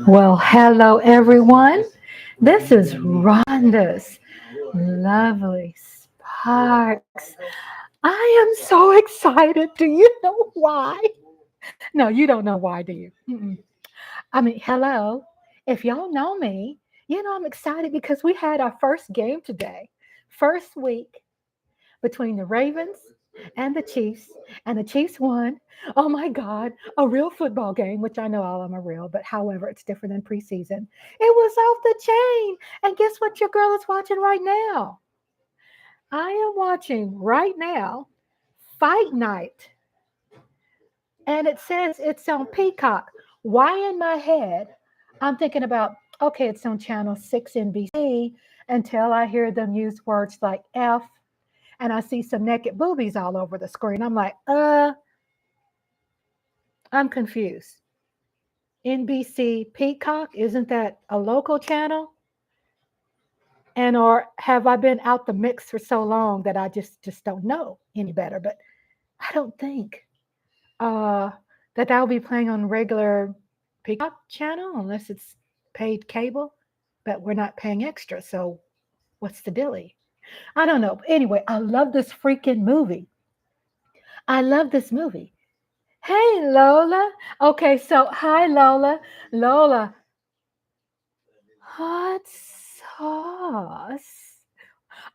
Well, hello everyone. This is Rhonda's lovely sparks. I am so excited. Do you know why? No, you don't know why, do you? Mm-mm. I mean, hello. If y'all know me, you know I'm excited because we had our first game today. First week between the Ravens and the Chiefs, and the Chiefs won. Oh my God, a real football game, which I know all of them are real, but however, it's different than preseason. It was off the chain. And guess what your girl is watching right now? I am watching right now Fight Night, and it says it's on Peacock. Why in my head, I'm thinking about, okay, it's on channel 6 NBC until I hear them use words like F and I see some naked boobies all over the screen. I'm like, I'm confused. NBC Peacock, isn't that a local channel? And or have I been out the mix for so long that I just don't know any better? But I don't think uh, that will be playing on regular Peacock channel unless it's paid cable. But we're not paying extra, so what's the dilly? I don't know. Anyway, I love this freaking movie. I love this movie. Hey, Lola. Okay, so hi, Lola. Lola, hot sauce.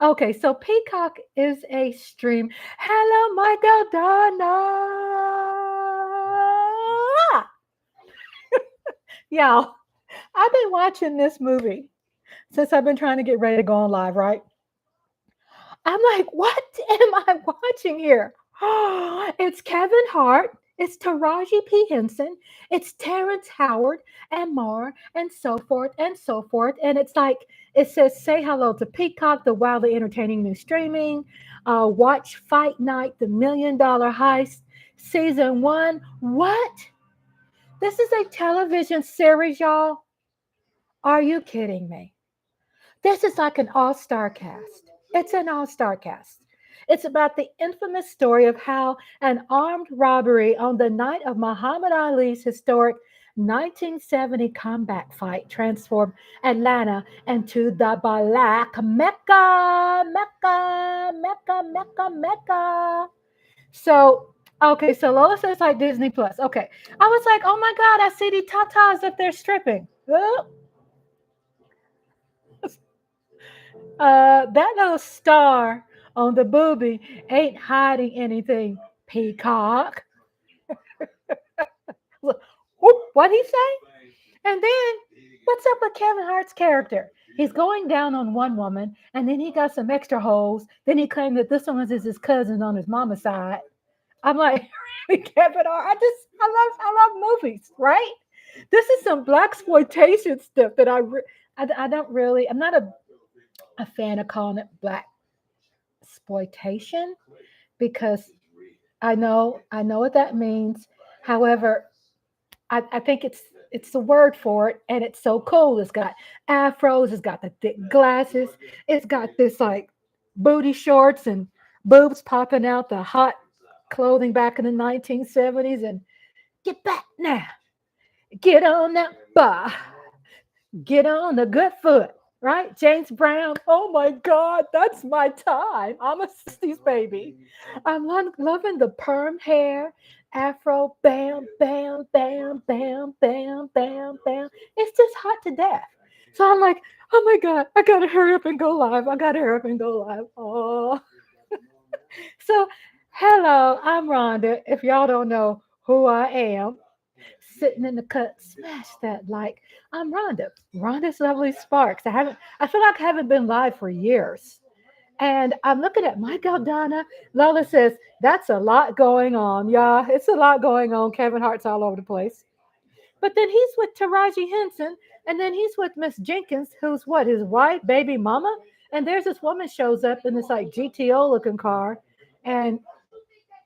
Okay, so Peacock is a stream. Hello, Michael Donna. Y'all, I've been watching this movie since I've been trying to get ready to go on live, right? I'm like, what am I watching here? It's Kevin Hart, it's Taraji P. Henson, it's Terrence Howard, and more, and so forth, and so forth. And it's like, it says, say hello to Peacock, the wildly entertaining new streaming. Watch Fight Night, the $1 Million Heist, season one. What? This is a television series, y'all? Are you kidding me? This is like an all-star cast. It's an all-star cast. It's about the infamous story of how an armed robbery on the night of Muhammad Ali's historic 1970 combat fight transformed Atlanta into the Black Mecca, Mecca, Mecca, Mecca, Mecca. So, okay, so Lola says like Disney Plus. Okay, I was like, oh my God, I see the tatas up there stripping. Oh, that little star on the booby ain't hiding anything, Peacock. What he say? And then, what's up with Kevin Hart's character? He's going down on one woman, and then he got some extra holes. Then he claimed that this one is his cousin on his mama's side. I'm like, Kevin Hart. I love movies, right? This is some black exploitation stuff that I don't really. I'm not a fan of calling it black exploitation because I know what that means. However, I think it's the word for it, and it's so cool. It's got afros, it's got the thick glasses, it's got this like booty shorts and boobs popping out the hot clothing back in the 1970s. And get back now, get on that bar, get on the good foot. Right? James Brown. Oh my God, that's my time. I'm a 60s baby. I'm loving the perm hair, afro, bam, bam, bam, bam, bam, bam, bam. It's just hot to death. So I'm like, oh my God, I gotta hurry up and go live. I gotta hurry up and go live. Oh, so hello, I'm Rhonda. If y'all don't know who I am, sitting in the cut, smash that like. I'm Rhonda. Rhonda's lovely sparks. I feel like I haven't been live for years. And I'm looking at my girl Donna. Lola says, that's a lot going on. Yeah, it's a lot going on. Kevin Hart's all over the place. But then he's with Taraji Henson, and then he's with Miss Jenkins, who's what, his wife, baby mama? And there's this woman shows up in this like GTO looking car, and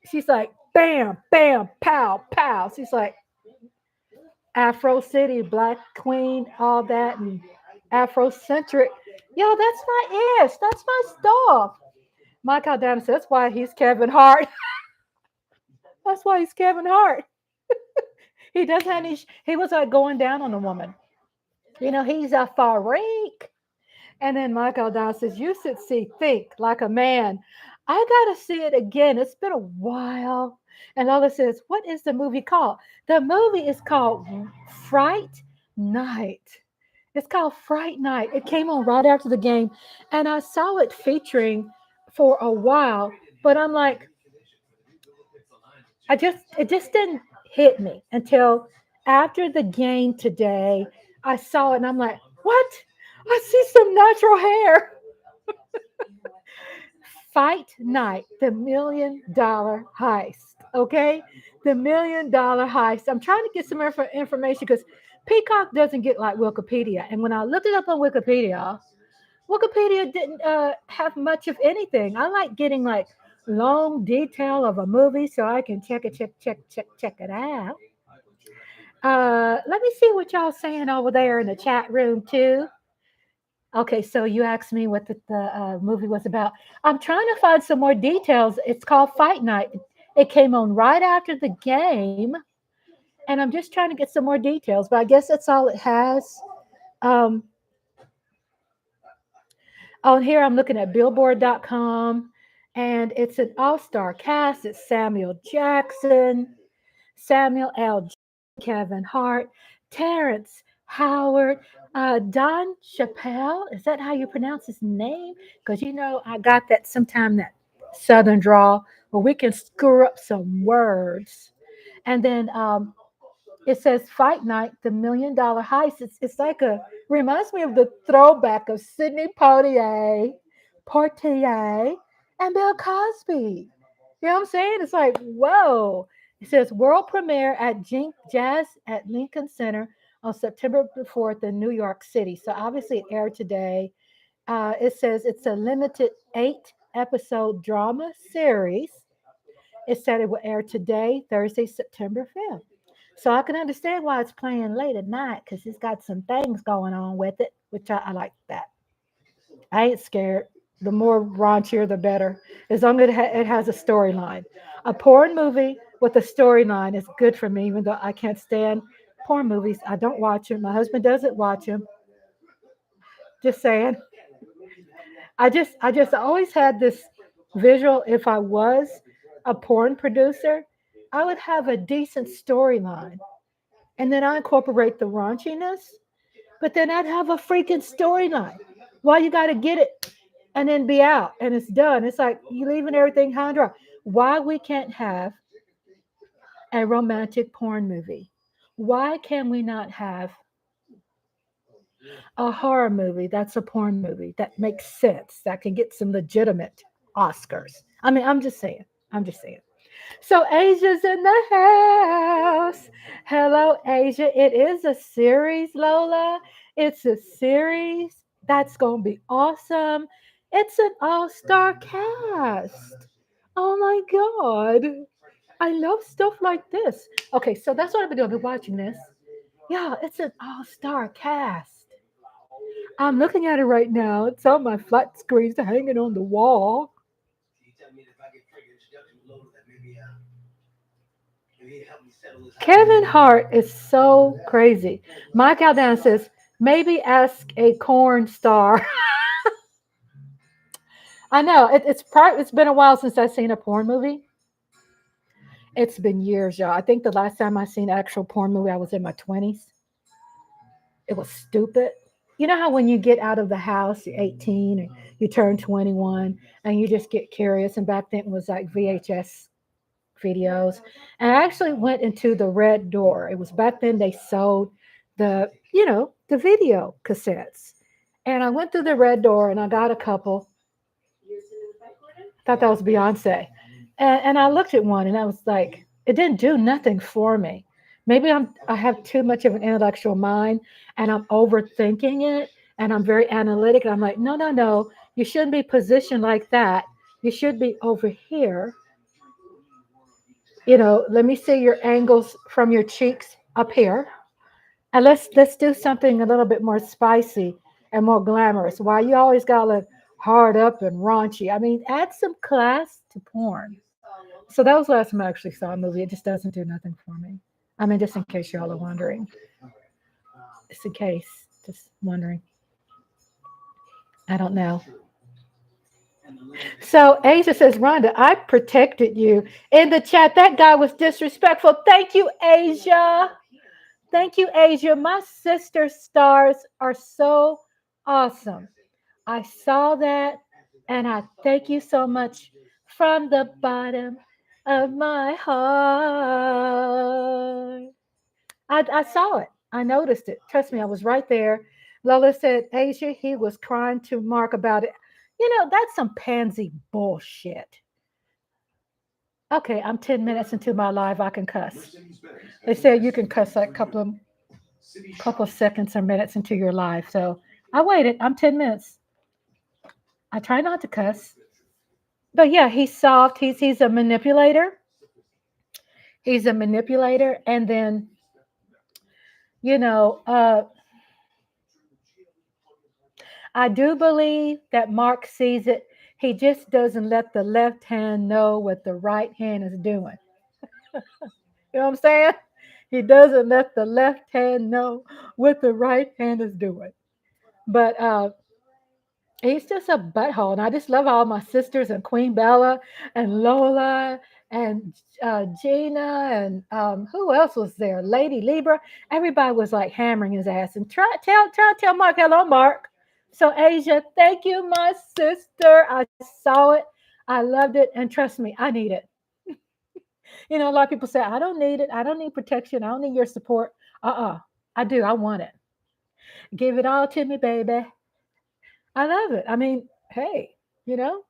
she's like, bam, bam, pow, pow. She's like, Afro City, Black Queen, all that, and Afrocentric. Yo, that's my ish. That's my stuff. Mike Aldana says that's why he's Kevin Hart. That's why he's Kevin Hart. He doesn't have any. He was like going down on a woman. He's a freak. And then Michael Dow says, "You should see Think like a man." I gotta see it again. It's been a while. And Lola says, "What is the movie called?" The movie is called Fright Night. It's called Fright Night. It came on right after the game, and I saw it featuring for a while, but I'm like, it just didn't hit me until after the game today. I saw it and I'm like, what? I see some natural hair. Fight Night, the $1 million heist. Okay, the $1 million heist. I'm trying to get some information because Peacock doesn't get like Wikipedia, and when I looked it up on Wikipedia, Wikipedia didn't have much of anything. I like getting like long detail of a movie so I can check it out. Let me see what y'all saying over there in the chat room too. Okay, so you asked me what the movie was about. I'm trying to find some more details. It's called Fight Night. It came on right after the game, and I'm just trying to get some more details. But I guess that's all it has. Um, on here, I'm looking at Billboard.com, and it's an all-star cast. It's Samuel Jackson, Samuel L. Kevin Hart, Terrence Howard, Don Chappelle. Is that how you pronounce his name? Because I got that sometime that Southern drawl where we can screw up some words. And then it says Fight Night, the $1 million heist. It's like reminds me of the throwback of Sidney Poitier, and Bill Cosby. You know what I'm saying? It's like, whoa. It says world premiere at Jazz at Lincoln Center on September the 4th in New York City. So obviously it aired today. It says it's a limited 8-episode drama series. It said it will air today, Thursday, September 5th. So I can understand why it's playing late at night because it's got some things going on with it, which I like that. I ain't scared. The more raunchier, the better. As long as it has a storyline. A porn movie with a storyline is good for me, even though I can't stand porn movies. I don't watch them. My husband doesn't watch them. Just saying. I just always had this visual. If I was a porn producer, I would have a decent storyline, and then I incorporate the raunchiness. But then I'd have a freaking storyline. Why you got to get it and then be out and it's done? It's like you leaving everything high and dry. Why we can't have a romantic porn movie? Why can we not have a horror movie that's a porn movie that makes sense, that can get some legitimate Oscars? I mean, I'm just saying. I'm just saying. So Asia's in the house. Hello, Asia. It is a series, Lola. It's a series that's going to be awesome. It's an all-star cast. Oh my God. I love stuff like this. Okay, so that's what I've been doing. I've been watching this. Yeah, it's an all-star cast. I'm looking at it right now. It's on my flat screens hanging on the wall. Kevin Hart is so crazy. Mike Aldan says, maybe ask a corn star. I know it's been a while since I've seen a porn movie. It's been years, y'all. I think the last time I seen an actual porn movie, I was in my 20s. It was stupid. You know how when you get out of the house, you're 18 and you turn 21 and you just get curious. And back then it was like VHS videos. And I actually went into the Red Door. It was back then they sold the video cassettes. And I went through the Red Door and I got a couple. Thought that was Beyonce. And I looked at one and I was like, it didn't do nothing for me. Maybe I have too much of an intellectual mind and I'm overthinking it and I'm very analytic. And I'm like, no, no, no. You shouldn't be positioned like that. You should be over here. Let me see your angles from your cheeks up here. And let's do something a little bit more spicy and more glamorous. Why you always gotta look hard up and raunchy? I mean, add some class to porn. So that was the last time I actually saw a movie. It just doesn't do nothing for me. I mean, just in case y'all are wondering, just in case, just wondering. I don't know. So Asia says, Rhonda, I protected you in the chat. That guy was disrespectful. Thank you, Asia. Thank you, Asia. My sister stars are so awesome. I saw that and I thank you so much from the bottom of my heart. I saw it. I noticed it. Trust me, I was right there. Lola said, Asia, he was crying to Mark about it. You know, that's some pansy bullshit. Okay, I'm 10 minutes into my live. I can cuss. They said you can cuss like a couple of seconds or minutes into your live. So I waited. I'm 10 minutes. I try not to cuss. But yeah, he's soft. He's a manipulator. He's a manipulator. And then, you know, I do believe that Mark sees it. He just doesn't let the left hand know what the right hand is doing. You know what I'm saying? He doesn't let the left hand know what the right hand is doing. But he's just a butthole. And I just love all my sisters and Queen Bella and Lola and Gina and who else was there? Lady Libra. Everybody was like hammering his ass. And tell Mark, hello, Mark. So Asia, thank you, my sister. I saw it. I loved it. And trust me, I need it. You know, a lot of people say, I don't need it. I don't need protection. I don't need your support. I do. I want it. Give it all to me, baby. I love it. I mean, hey, you know?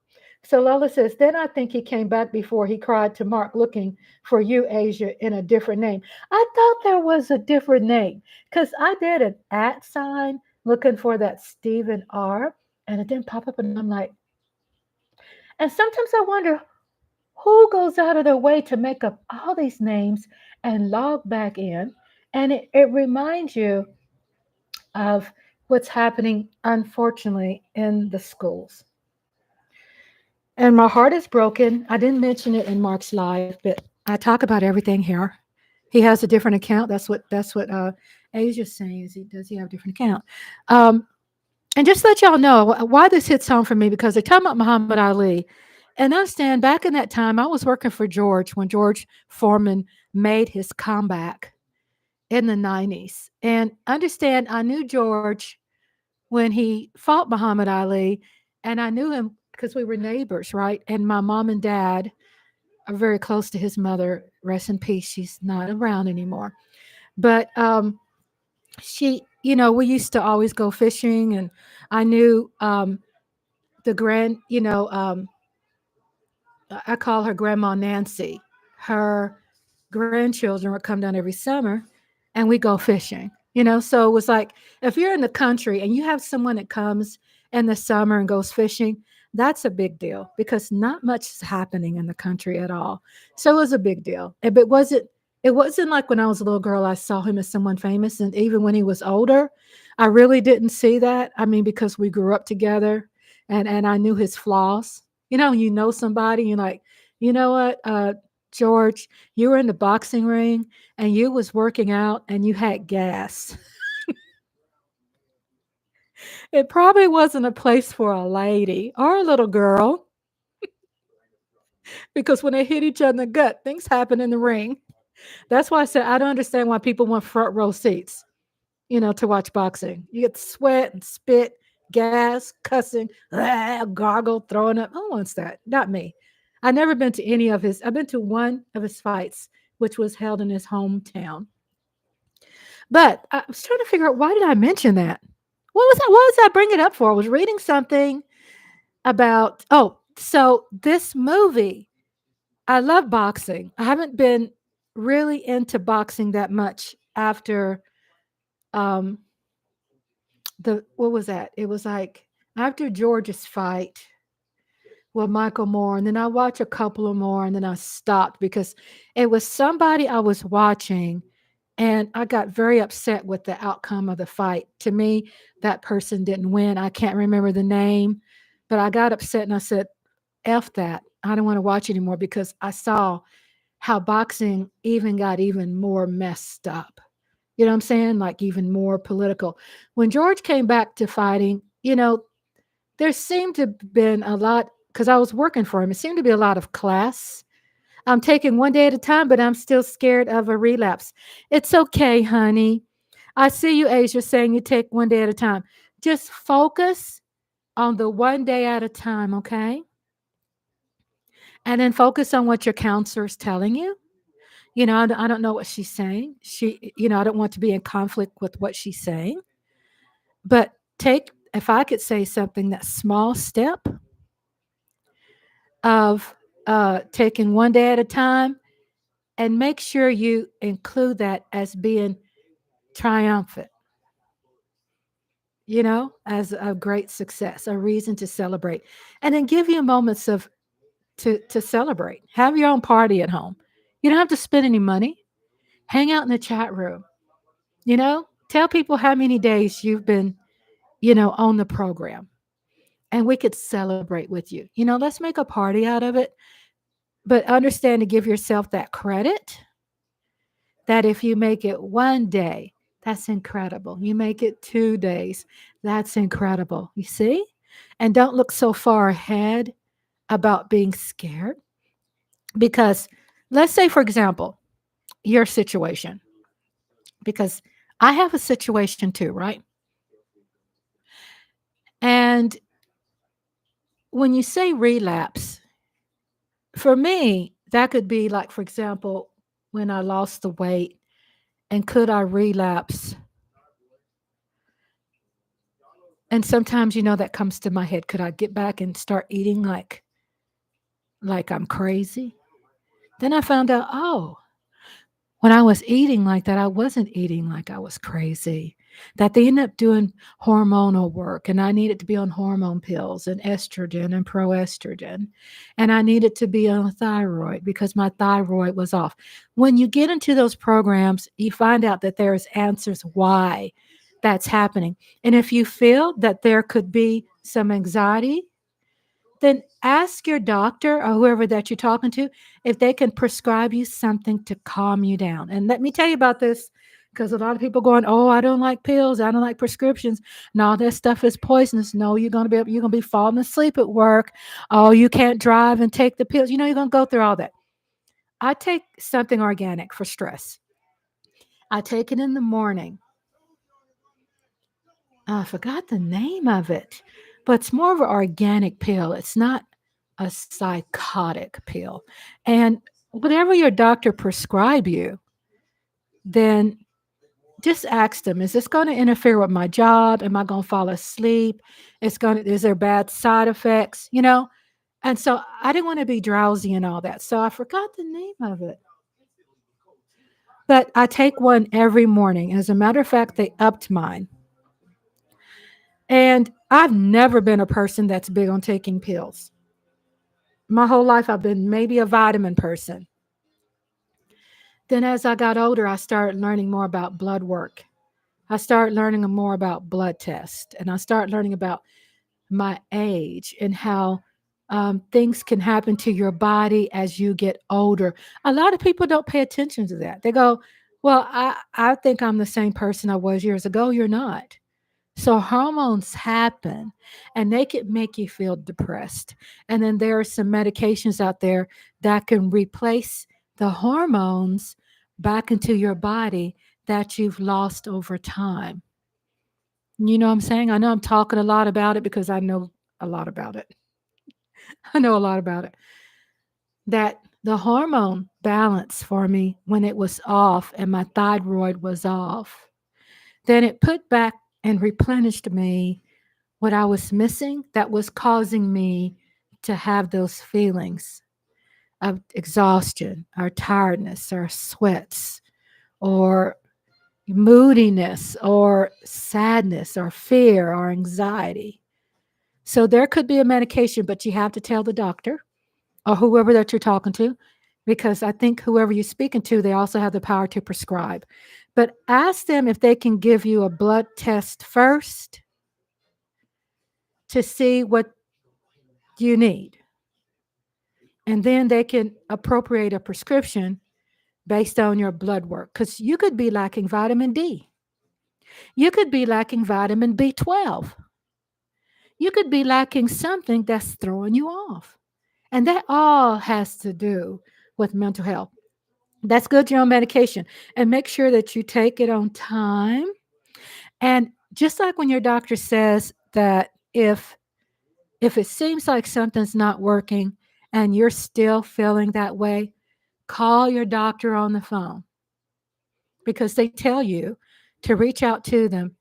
So Lola says, then I think he came back before he cried to Mark looking for you, Asia, in a different name. I thought there was a different name because I did an at sign looking for that Stephen R. and it didn't pop up. And I'm like, and sometimes I wonder who goes out of their way to make up all these names and log back in. And it reminds you of what's happening, unfortunately, in the schools. And my heart is broken. I didn't mention it in Mark's live, but I talk about everything here. He has a different account. That's what Asia's saying. Is he does he have a different account? Um, and just to let y'all know why this hits home for me because they're talking about Muhammad Ali, and understand back in that time I was working for George when George Foreman made his comeback in the 90s, and understand I knew George when he fought Muhammad Ali, and I knew him because we were neighbors, right? And my mom and dad are very close to his mother. Rest in peace. She's not around anymore. But she, you know, we used to always go fishing, and I knew the grand, I call her Grandma Nancy. Her grandchildren would come down every summer and we go fishing. So it was like if you're in the country and you have someone that comes in the summer and goes fishing, that's a big deal because not much is happening in the country at all. So it was a big deal. But it wasn't like when I was a little girl, I saw him as someone famous. And even when he was older, I really didn't see that. I mean, because we grew up together and I knew his flaws. You know somebody, you're like, you know what, George, you were in the boxing ring and you was working out and you had gas. It probably wasn't a place for a lady or a little girl because when they hit each other in the gut, things happen in the ring. That's why I said I don't understand why people want front row seats, to watch boxing. You get sweat and spit, gas, cussing, gargle, throwing up. Who wants that? Not me. I've never been to any of his. I've been to one of his fights, which was held in his hometown. But I was trying to figure out why did I mention that? What was that? What was I bringing it up for? I was reading something about. Oh, so this movie. I love boxing. I haven't been really into boxing that much after um the what was that? It was like after George's fight with Michael Moore, and then I watched a couple of more, and then I stopped because it was somebody I was watching, and I got very upset with the outcome of the fight. To me, that person didn't win. I can't remember the name, but I got upset and I said, "F that! I don't want to watch anymore," because I saw how boxing even got even more messed up. You know what I'm saying? Like even more political. When George came back to fighting, there seemed to have been a lot because I was working for him. It seemed to be a lot of class. I'm taking one day at a time, but I'm still scared of a relapse. It's okay, honey. I see you, Asia, saying you take one day at a time. Just focus on the one day at a time, okay? And then focus on what your counselor is telling you. I don't know what she's saying. I don't want to be in conflict with what she's saying. But if I could say something, that small step of taking one day at a time, and make sure you include that as being triumphant, as a great success, a reason to celebrate. And then give you moments of to celebrate. Have your own party at home. You don't have to spend any money. Hang out in the chat room. Tell people how many days you've been, on the program. And we could celebrate with you. Let's make a party out of it. But understand to give yourself that credit that if you make it one day, that's incredible. You make it 2 days, that's incredible. You see? And don't look so far ahead about being scared. Because let's say, for example, your situation, because I have a situation too, right? And when you say relapse, for me, that could be like, for example, when I lost the weight and could I relapse? And sometimes, that comes to my head. Could I get back and start eating like I'm crazy? Then I found out, oh, when I was eating like that, I wasn't eating like I was crazy. That they ended up doing hormonal work, and I needed to be on hormone pills and estrogen and proestrogen. And I needed to be on a thyroid because my thyroid was off. When you get into those programs, you find out that there's answers why that's happening. And if you feel that there could be some anxiety, then ask your doctor or whoever that you're talking to if they can prescribe you something to calm you down. And let me tell you about this, because a lot of people going, oh, I don't like pills, I don't like prescriptions. No, that stuff is poisonous. No, you're gonna be falling asleep at work. Oh, you can't drive and take the pills. You're gonna go through all that. I take something organic for stress. I take it in the morning. I forgot the name of it, but it's more of an organic pill. It's not a psychotic pill. And whatever your doctor prescribe you, then just ask them, is this going to interfere with my job? Am I going to fall asleep? Is there bad side effects? And so I didn't want to be drowsy and all that. So I forgot the name of it. But I take one every morning. As a matter of fact, they upped mine. And I've never been a person that's big on taking pills. My whole life, I've been maybe a vitamin person. Then as I got older, I started learning more about blood work. I started learning more about blood tests, and I started learning about my age and how things can happen to your body as you get older. A lot of people don't pay attention to that. They go, well, I think I'm the same person I was years ago. You're not. So hormones happen and they can make you feel depressed. And then there are some medications out there that can replace the hormones back into your body that you've lost over time. You know what I'm saying? I know I'm talking a lot about it because I know a lot about it. I know a lot about it. That the hormone balance for me when it was off and my thyroid was off, then it put back and replenished me what I was missing that was causing me to have those feelings of exhaustion or tiredness or sweats or moodiness or sadness or fear or anxiety. So there could be a medication, but you have to tell the doctor or whoever that you're talking to, because I think whoever you're speaking to, they also have the power to prescribe. But ask them if they can give you a blood test first to see what you need. And then they can appropriate a prescription based on your blood work, because you could be lacking vitamin D. You could be lacking vitamin B12. You could be lacking something that's throwing you off. And that all has to do with mental health. That's good you're on medication. And make sure that you take it on time. And just like when your doctor says that if it seems like something's not working and you're still feeling that way, call your doctor on the phone, because they tell you to reach out to them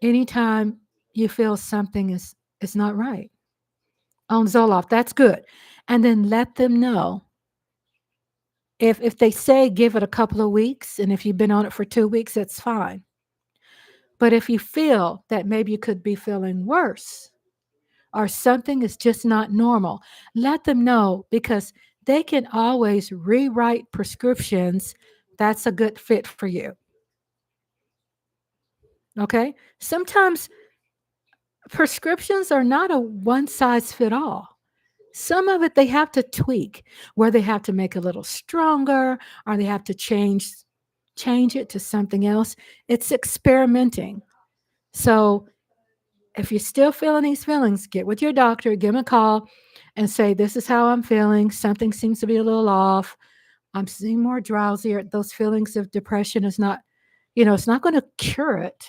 anytime you feel something is not right. On Zoloft, that's good. And then let them know. If they say give it a couple of weeks, and if you've been on it for 2 weeks, that's fine. But if you feel that maybe you could be feeling worse or something is just not normal, let them know, because they can always rewrite prescriptions that's a good fit for you. Okay? Sometimes prescriptions are not a one size fit all. Some of it they have to tweak, where they have to make a little stronger, or they have to change it to something else. It's experimenting. So if you're still feeling these feelings, get with your doctor, give him a call and say, this is how I'm feeling. Something seems to be a little off. I'm seeing more drowsier. Those feelings of depression is not, it's not going to cure it,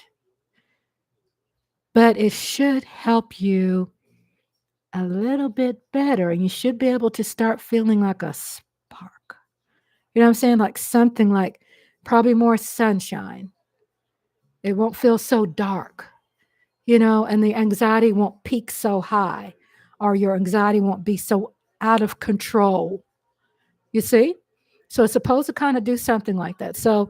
but it should help you a little bit better. And you should be able to start feeling like a spark. You know what I'm saying? Like something like probably more sunshine. It won't feel so dark, and the anxiety won't peak so high, or your anxiety won't be so out of control. You see? So it's supposed to kind of do something like that. So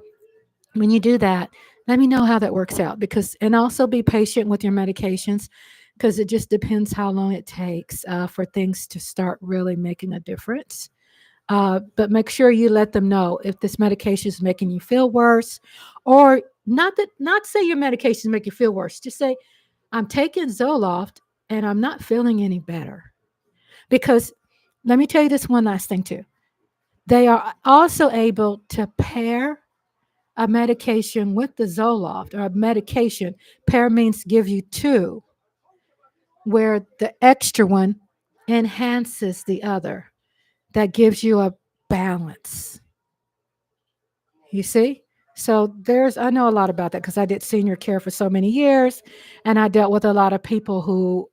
when you do that, let me know how that works out, and also be patient with your medications, because it just depends how long it takes for things to start really making a difference. But make sure you let them know if this medication is making you feel worse, or not say your medications make you feel worse. Just say, I'm taking Zoloft and I'm not feeling any better. Because let me tell you this one last thing too. They are also able to pair a medication with the Zoloft, or a medication. Pair means give you two, where the extra one enhances the other. That gives you a balance. You see? So I know a lot about that, because I did senior care for so many years, and I dealt with a lot of people who,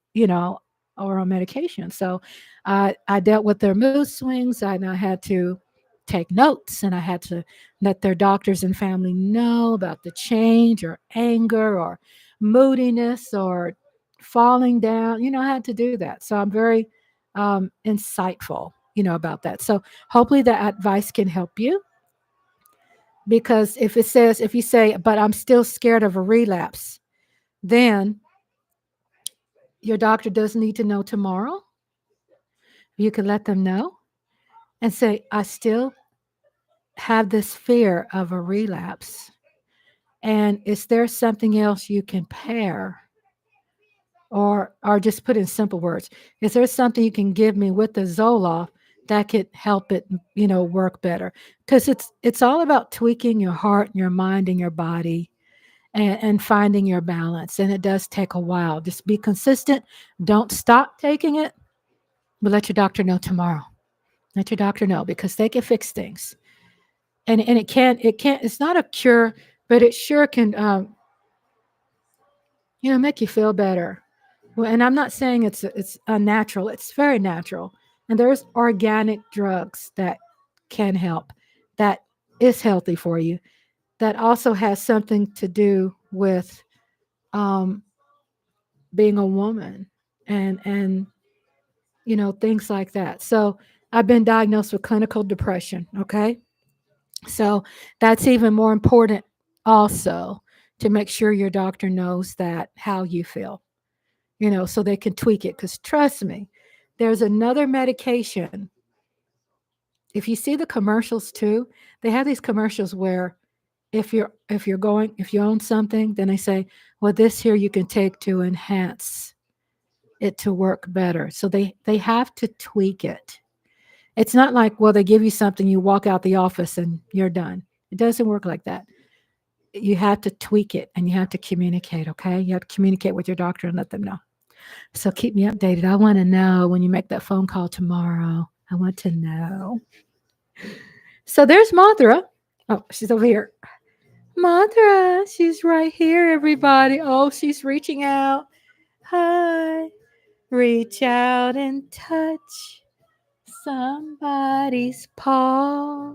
are on medication. So I dealt with their mood swings, and I had to take notes, and I had to let their doctors and family know about the change, or anger, or moodiness, or falling down. I had to do that. So I'm very insightful, about that. So hopefully that advice can help you. Because if you say, but I'm still scared of a relapse, then your doctor does need to know tomorrow. You can let them know and say, I still have this fear of a relapse. And is there something else you can pair? Or just put in simple words, is there something you can give me with the Zoloft that could help it, work better? Because it's all about tweaking your heart and your mind and your body, and finding your balance. And it does take a while. Just be consistent. Don't stop taking it, but let your doctor know tomorrow. Let your doctor know, because they can fix things. And it's not a cure, but it sure can, make you feel better. Well, and I'm not saying it's unnatural. It's very natural. And there's organic drugs that can help, that is healthy for you, that also has something to do with um, being a woman, and things like that. So I've been diagnosed with clinical depression. Okay. So that's even more important also, to make sure your doctor knows that how you feel, so they can tweak it. Because trust me, there's another medication. If you see the commercials too, they have these commercials where if you own something, then they say, well, this here you can take to enhance it to work better. So they have to tweak it. It's not like, well, they give you something, you walk out the office and you're done. It doesn't work like that. You have to tweak it and you have to communicate, okay? You have to communicate with your doctor and let them know. So keep me updated. I want to know when you make that phone call tomorrow. I want to know. So there's Mothra. Oh, she's over here. Mothra, she's right here, everybody. Oh, she's reaching out. Hi. Reach out and touch somebody's paw.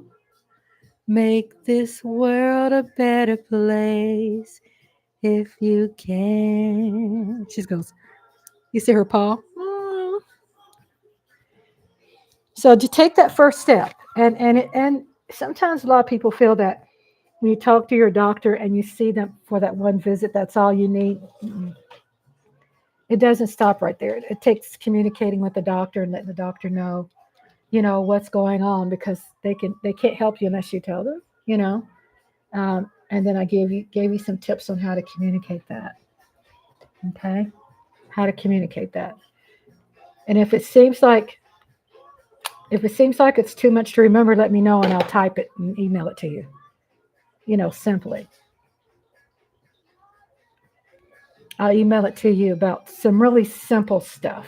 Make this world a better place if you can. She goes, you see her paw? Oh. So to take that first step, and sometimes a lot of people feel that when you talk to your doctor and you see them for that one visit, that's all you need. It doesn't stop right there. It takes communicating with the doctor and letting the doctor know, what's going on, because they can't help you unless you tell them, and then I gave you some tips on how to communicate that. Okay, how to communicate that. And if it seems like it's too much to remember, let me know and I'll type it and email it to you. Simply. I'll email it to you about some really simple stuff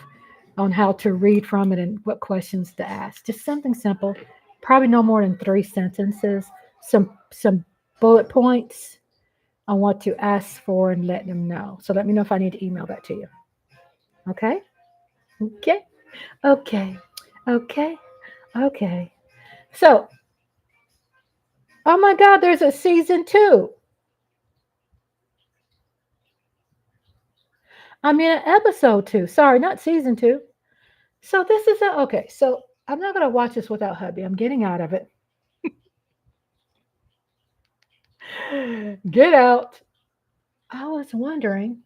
on how to read from it and what questions to ask. Just something simple, probably no more than 3 sentences. Some bullet points on what to ask for and let them know. So let me know if I need to email that to you. Okay? Okay. Okay. Okay. Okay. So, oh my God, there's a season 2. I mean, an episode 2. Sorry, not season 2. So this is okay. So I'm not gonna watch this without hubby. I'm getting out of it. Get out. I was wondering,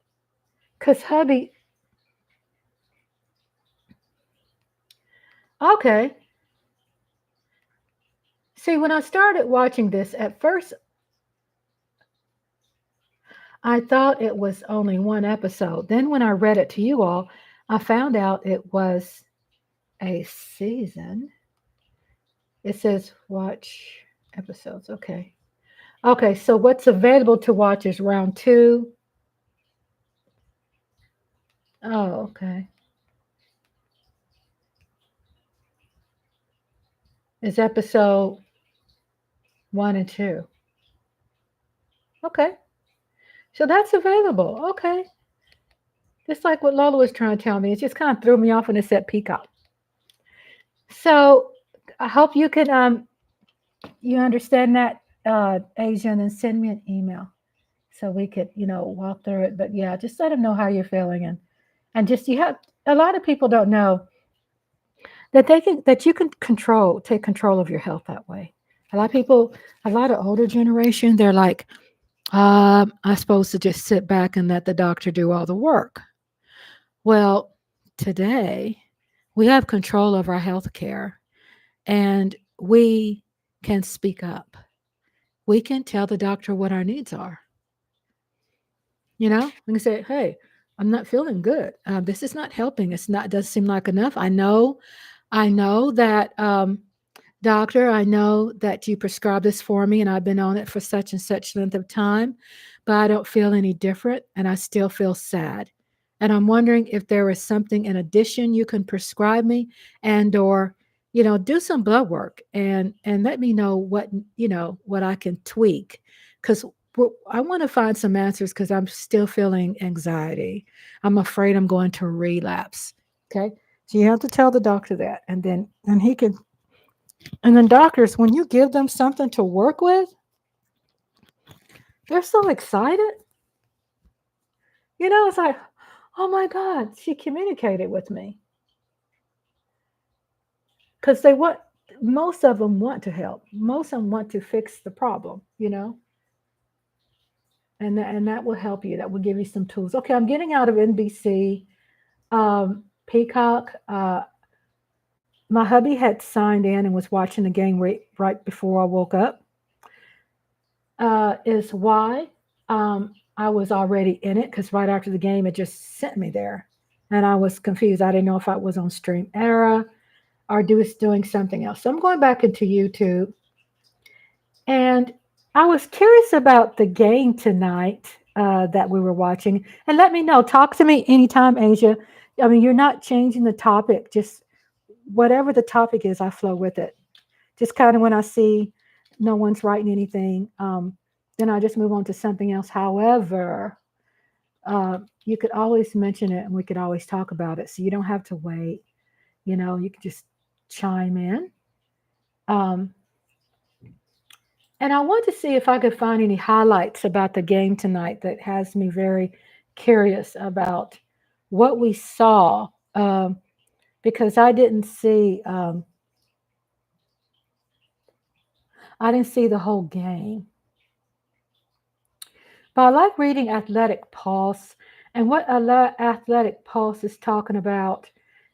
cause hubby. Okay. See, when I started watching this, at first I thought it was only one episode. Then when I read it to you all, I found out it was a season. It says watch episodes. Okay. Okay, so what's available to watch is round 2. Oh, okay. Is episode 1 and 2. Okay. So that's available. Okay. Just like what Lola was trying to tell me. It just kind of threw me off when it said Peacock. So I hope you understand that, Asian, and send me an email so we could, walk through it. But yeah, just let them know how you're feeling, and just you have a lot of people don't know that you can take control of your health that way. A lot of people, a lot of older generation, they're like, I'm supposed to just sit back and let the doctor do all the work. Well, today we have control of our health care and we can speak up. We can tell the doctor what our needs are. We can say, hey, I'm not feeling good. This is not helping. It doesn't seem like enough. I know that, doctor, I know that you prescribed this for me and I've been on it for such and such length of time, but I don't feel any different and I still feel sad. And I'm wondering if there is something in addition you can prescribe me, and or do some blood work and let me know what I can tweak, cuz I want to find some answers because I'm still feeling anxiety. I'm afraid I'm going to relapse. Okay? So you have to tell the doctor that, and he can. And then doctors, when you give them something to work with, they're so excited. It's like, oh my God, she communicated with me. Because most of them want to help. Most of them want to fix the problem. And that will help you. That will give you some tools. Okay, I'm getting out of NBC. Peacock. My hubby had signed in and was watching the game right before I woke up. Is why I was already in it, because right after the game, it just sent me there. And I was confused. I didn't know if I was on Stream Era or doing something else. So I'm going back into YouTube, and I was curious about the game tonight that we were watching. And let me know. Talk to me anytime, Asia. I mean, you're not changing the topic. Just whatever the topic is, I flow with it. Just kind of when I see no one's writing anything, then I just move on to something else. However, you could always mention it and we could always talk about it. So you don't have to wait. You could just chime in. Um, and I want to see if I could find any highlights about the game tonight that has me very curious about what we saw. Because I didn't see the whole game. But I like reading Athletic Pulse, and what Athletic Pulse is talking about.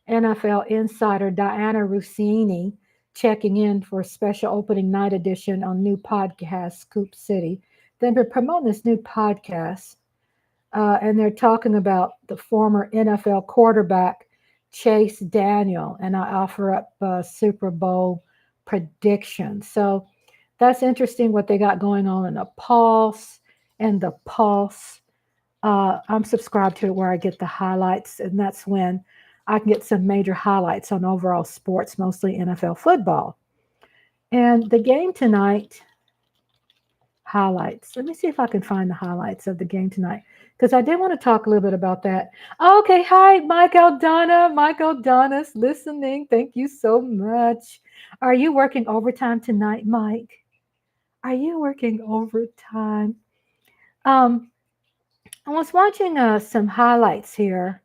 NFL insider Diana Russini checking in for a special opening night edition on new podcast Scoop City. They've been promoting this new podcast, and they're talking about the former NFL quarterback Chase Daniel, and I offer up Super Bowl predictions. So that's interesting what they got going on in the Pulse and the Pulse. I'm subscribed to it where I get the highlights, and that's when I can get some major highlights on overall sports, mostly NFL football. And the game tonight, highlights. Let me see if I can find the highlights of the game tonight because I did want to talk a little bit about that. Okay, hi, Mike Aldana. Mike Aldana's listening. Thank you so much. Are you working overtime tonight, Mike? Are you working overtime? Um, I was watching some highlights here,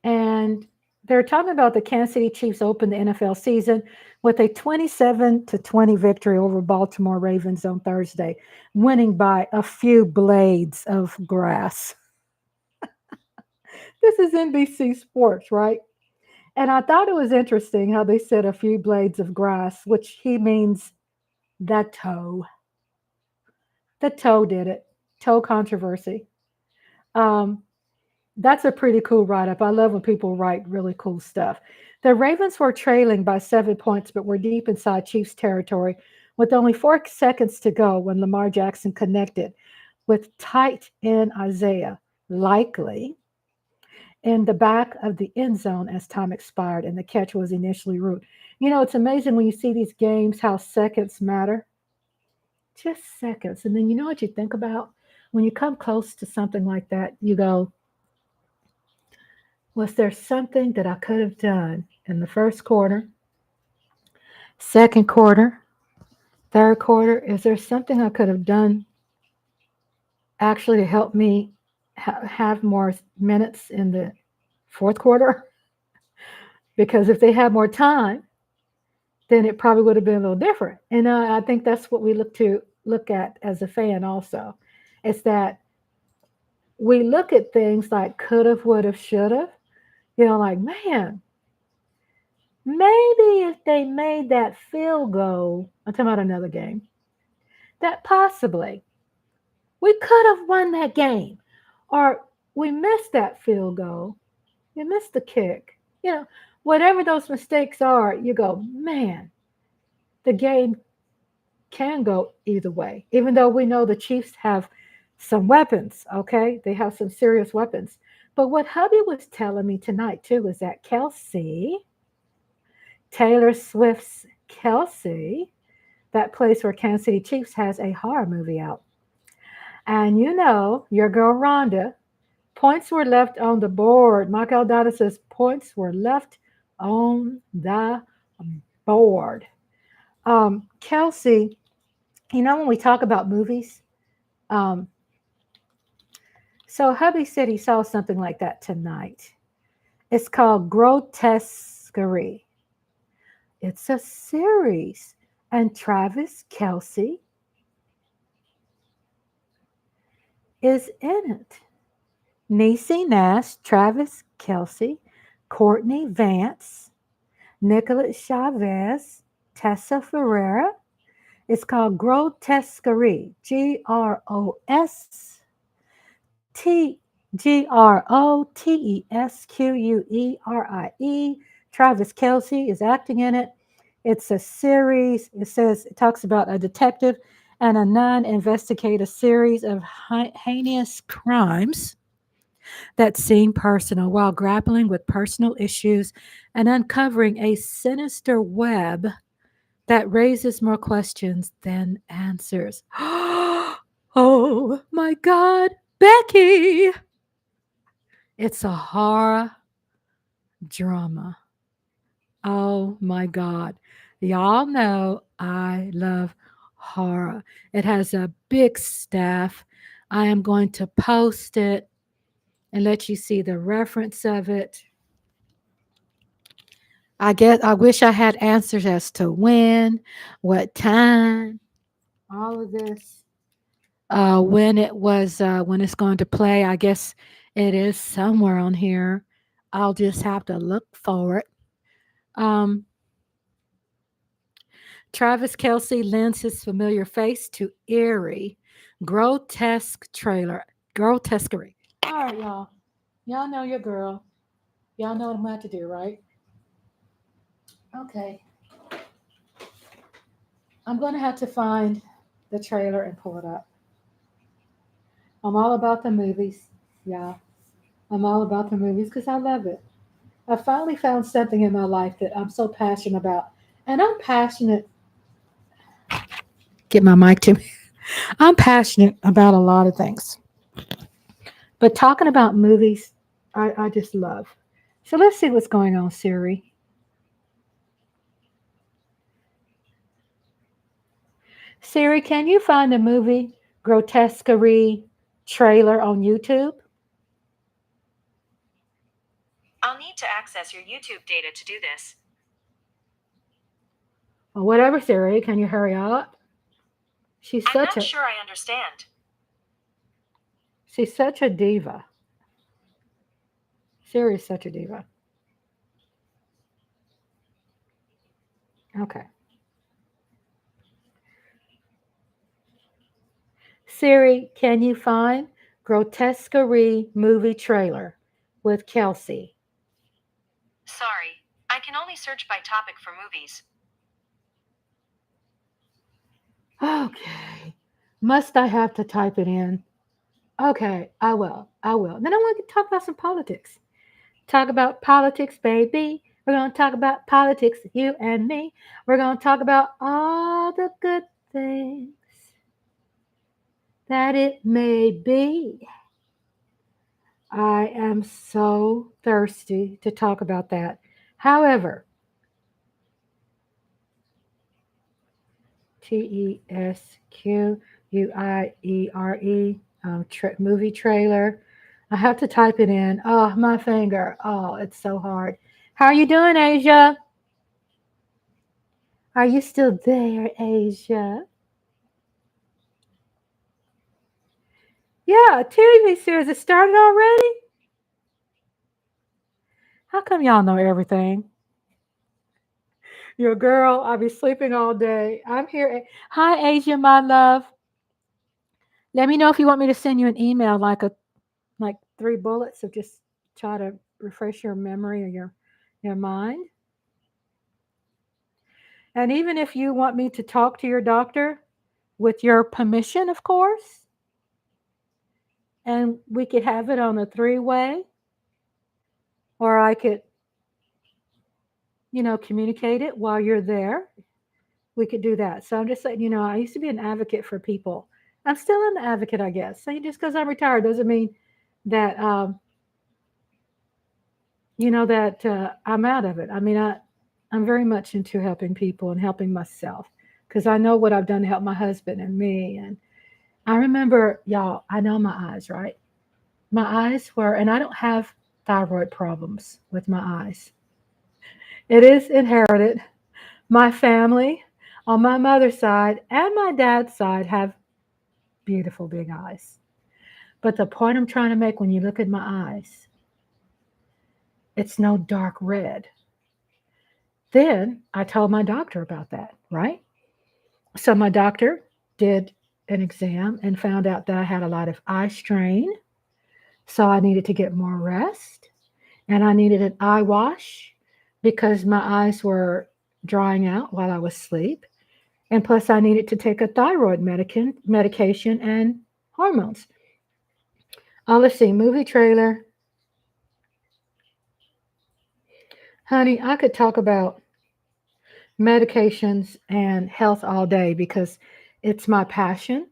and they're talking about the Kansas City Chiefs open the NFL season with a 27-20 victory over Baltimore Ravens on Thursday, winning by a few blades of grass. This is NBC Sports, right? And I thought it was interesting how they said a few blades of grass, which he means the toe. The toe did it. Toe controversy. Um, That's a pretty cool write up. I love when people write really cool stuff. The Ravens were trailing by 7 points, but were deep inside Chiefs territory with only 4 seconds to go when Lamar Jackson connected with tight end Isaiah, likely in the back of the end zone as time expired and the catch was initially ruled. It's amazing when you see these games how seconds matter. Just seconds. And then you know what you think about? When you come close to something like that, you go, was there something that I could have done in the first quarter, second quarter, third quarter? Is there something I could have done actually to help me have more minutes in the fourth quarter? Because if they had more time, then it probably would have been a little different. And I think that's what we look at as a fan also. It's that we look at things like could have, would have, should have. Like, man, maybe if they made that field goal, I'm talking about another game, that possibly we could have won that game. Or we missed that field goal. You missed the kick. Whatever those mistakes are, you go, man, the game can go either way. Even though we know the Chiefs have some weapons, okay? They have some serious weapons. But what hubby was telling me tonight, too, is that Taylor Swift's Kelsey, that place where Kansas City Chiefs has a horror movie out. And your girl Rhonda, points were left on the board. Mike Aldana says points were left on the board. Kelsey, when we talk about movies, um, so hubby said he saw something like that tonight. It's called Grotesquerie. It's a series, and Travis Kelsey is in it. Niecy Nash, Travis Kelsey, Courtney Vance, Nicholas Chavez, Tessa Ferreira. It's called Grotesquerie, Grotesquerie. Grotesquerie. Travis Kelsey is acting in it. It's a series. It talks about a detective and a nun investigate a series of heinous crimes that seem personal while grappling with personal issues and uncovering a sinister web that raises more questions than answers. Oh my God, Becky! It's a horror drama. Oh my God. Y'all know I love horror. It has a big staff. I am going to post it and let you see the reference of it. I wish I had answers as to when, what time, all of this. When it's going to play. I guess it is somewhere on here. I'll just have to look for it. Um, Travis Kelsey lends his familiar face to eerie, grotesquerie. All right, y'all. Y'all know your girl. Y'all know what I'm about to do, right? Okay. I'm going to have to find the trailer and pull it up. I'm all about the movies. Yeah. I'm all about the movies because I love it. I finally found something in my life that I'm so passionate about. And I'm passionate. Get my mic to me. I'm passionate about a lot of things. But talking about movies, I just love. So let's see what's going on, Siri. Siri, can you find the movie Grotesquerie trailer on YouTube? I'll need to access your YouTube data to do this. Or whatever, Siri. Can you hurry up? She's I'm such not a sure I understand. she's such a diva. Siri's such a diva. Okay. Siri, can you find Grotesquerie movie trailer with Kelsey? Sorry, I can only search by topic for movies. Okay. Must I have to type it in? Okay, I will. I will. Then I want to talk about some politics. Talk about politics, baby. We're going to talk about politics, you and me. We're going to talk about all the good things that it may be. I am so thirsty to talk about that. However, Tesqueire, movie trailer. I have to type it in. Oh, my finger. Oh, it's so hard. How are you doing, Asia? Are you still there, Asia? Yeah, TV series. It started already? How come y'all know everything? Your girl, I'll be sleeping all day. I'm here. Hi, Asia, my love. Let me know if you want me to send you an email, like 3 bullets of just try to refresh your memory or your mind. And even if you want me to talk to your doctor, with your permission, of course, and we could have it on a 3-way, or I could, communicate it while you're there. We could do that. So I'm just letting you know, I used to be an advocate for people. I'm still an advocate, I guess. So just because I'm retired doesn't mean that I'm out of it. I mean, I'm very much into helping people and helping myself because I know what I've done to help my husband and me. And I remember, y'all, I know my eyes, right? My eyes were, and I don't have thyroid problems with my eyes. It is inherited. My family on my mother's side and my dad's side have beautiful big eyes. But the point I'm trying to make, when you look at my eyes, it's no dark red. Then I told my doctor about that, right? So my doctor did an exam and found out that I had a lot of eye strain. So I needed to get more rest, and I needed an eye wash because my eyes were drying out while I was asleep. And plus, I needed to take a thyroid medication and hormones. Let's see, movie trailer. Honey, I could talk about medications and health all day because it's my passion.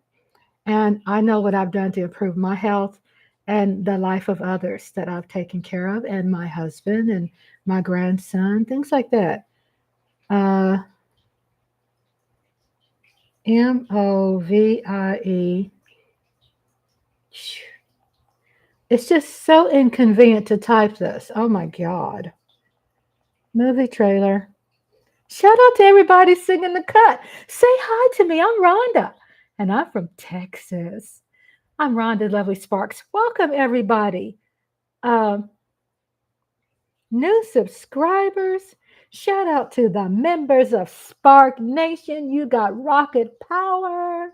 And I know what I've done to improve my health and the life of others that I've taken care of, and my husband and my grandson, things like that. Uh, Movie. It's just so inconvenient to type this. Oh my God. Movie trailer. Shout out to everybody singing the cut. Say hi to me. I'm Rhonda, and I'm from Texas. I'm Rhonda Lovely Sparks. Welcome, everybody. Um, New subscribers. Shout out to the members of Spark Nation. You got rocket power.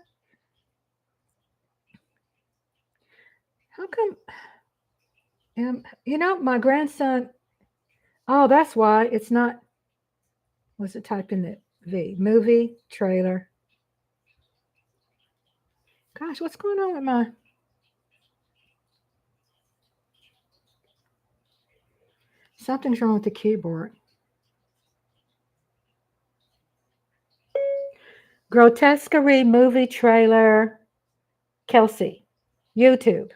How come? My grandson. Oh, that's why it's not. Was it typed in the V? Movie trailer. Gosh, what's going on with my? Something's wrong with the keyboard. Grotesquerie movie trailer. Kelsey. YouTube.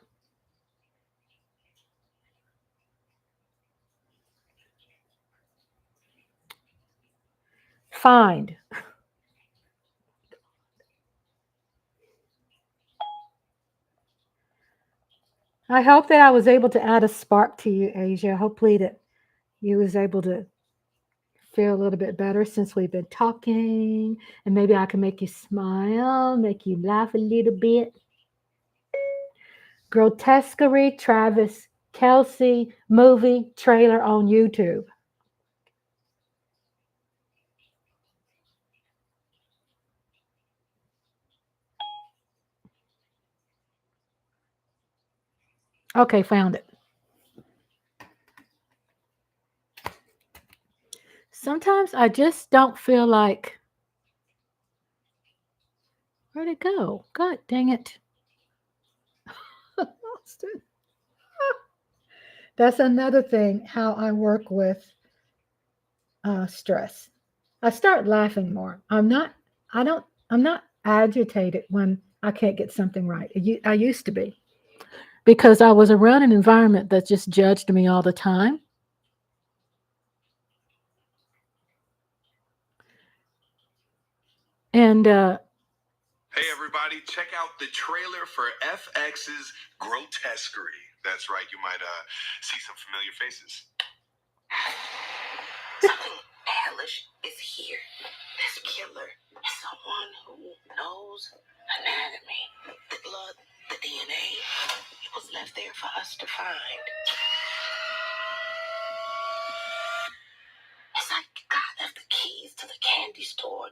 Find. I hope that I was able to add a spark to you, Asia. Hopefully that you was able to feel a little bit better since we've been talking, and maybe I can make you smile, make you laugh a little bit. Grotesquerie Travis Kelsey movie trailer on YouTube. Okay, found it. Sometimes I just don't feel like. Where'd it go? God dang it. Lost it. That's another thing how I work with stress. I start laughing more. I'm not agitated when I can't get something right. I used to be because I was around an environment that just judged me all the time. And Hey everybody, check out the trailer for FX's Grotesquerie. That's right, you might see some familiar faces. Something hellish is here. This killer is someone who knows anatomy. The blood, the DNA, it was left there for us to find. It's like God left the keys to the candy store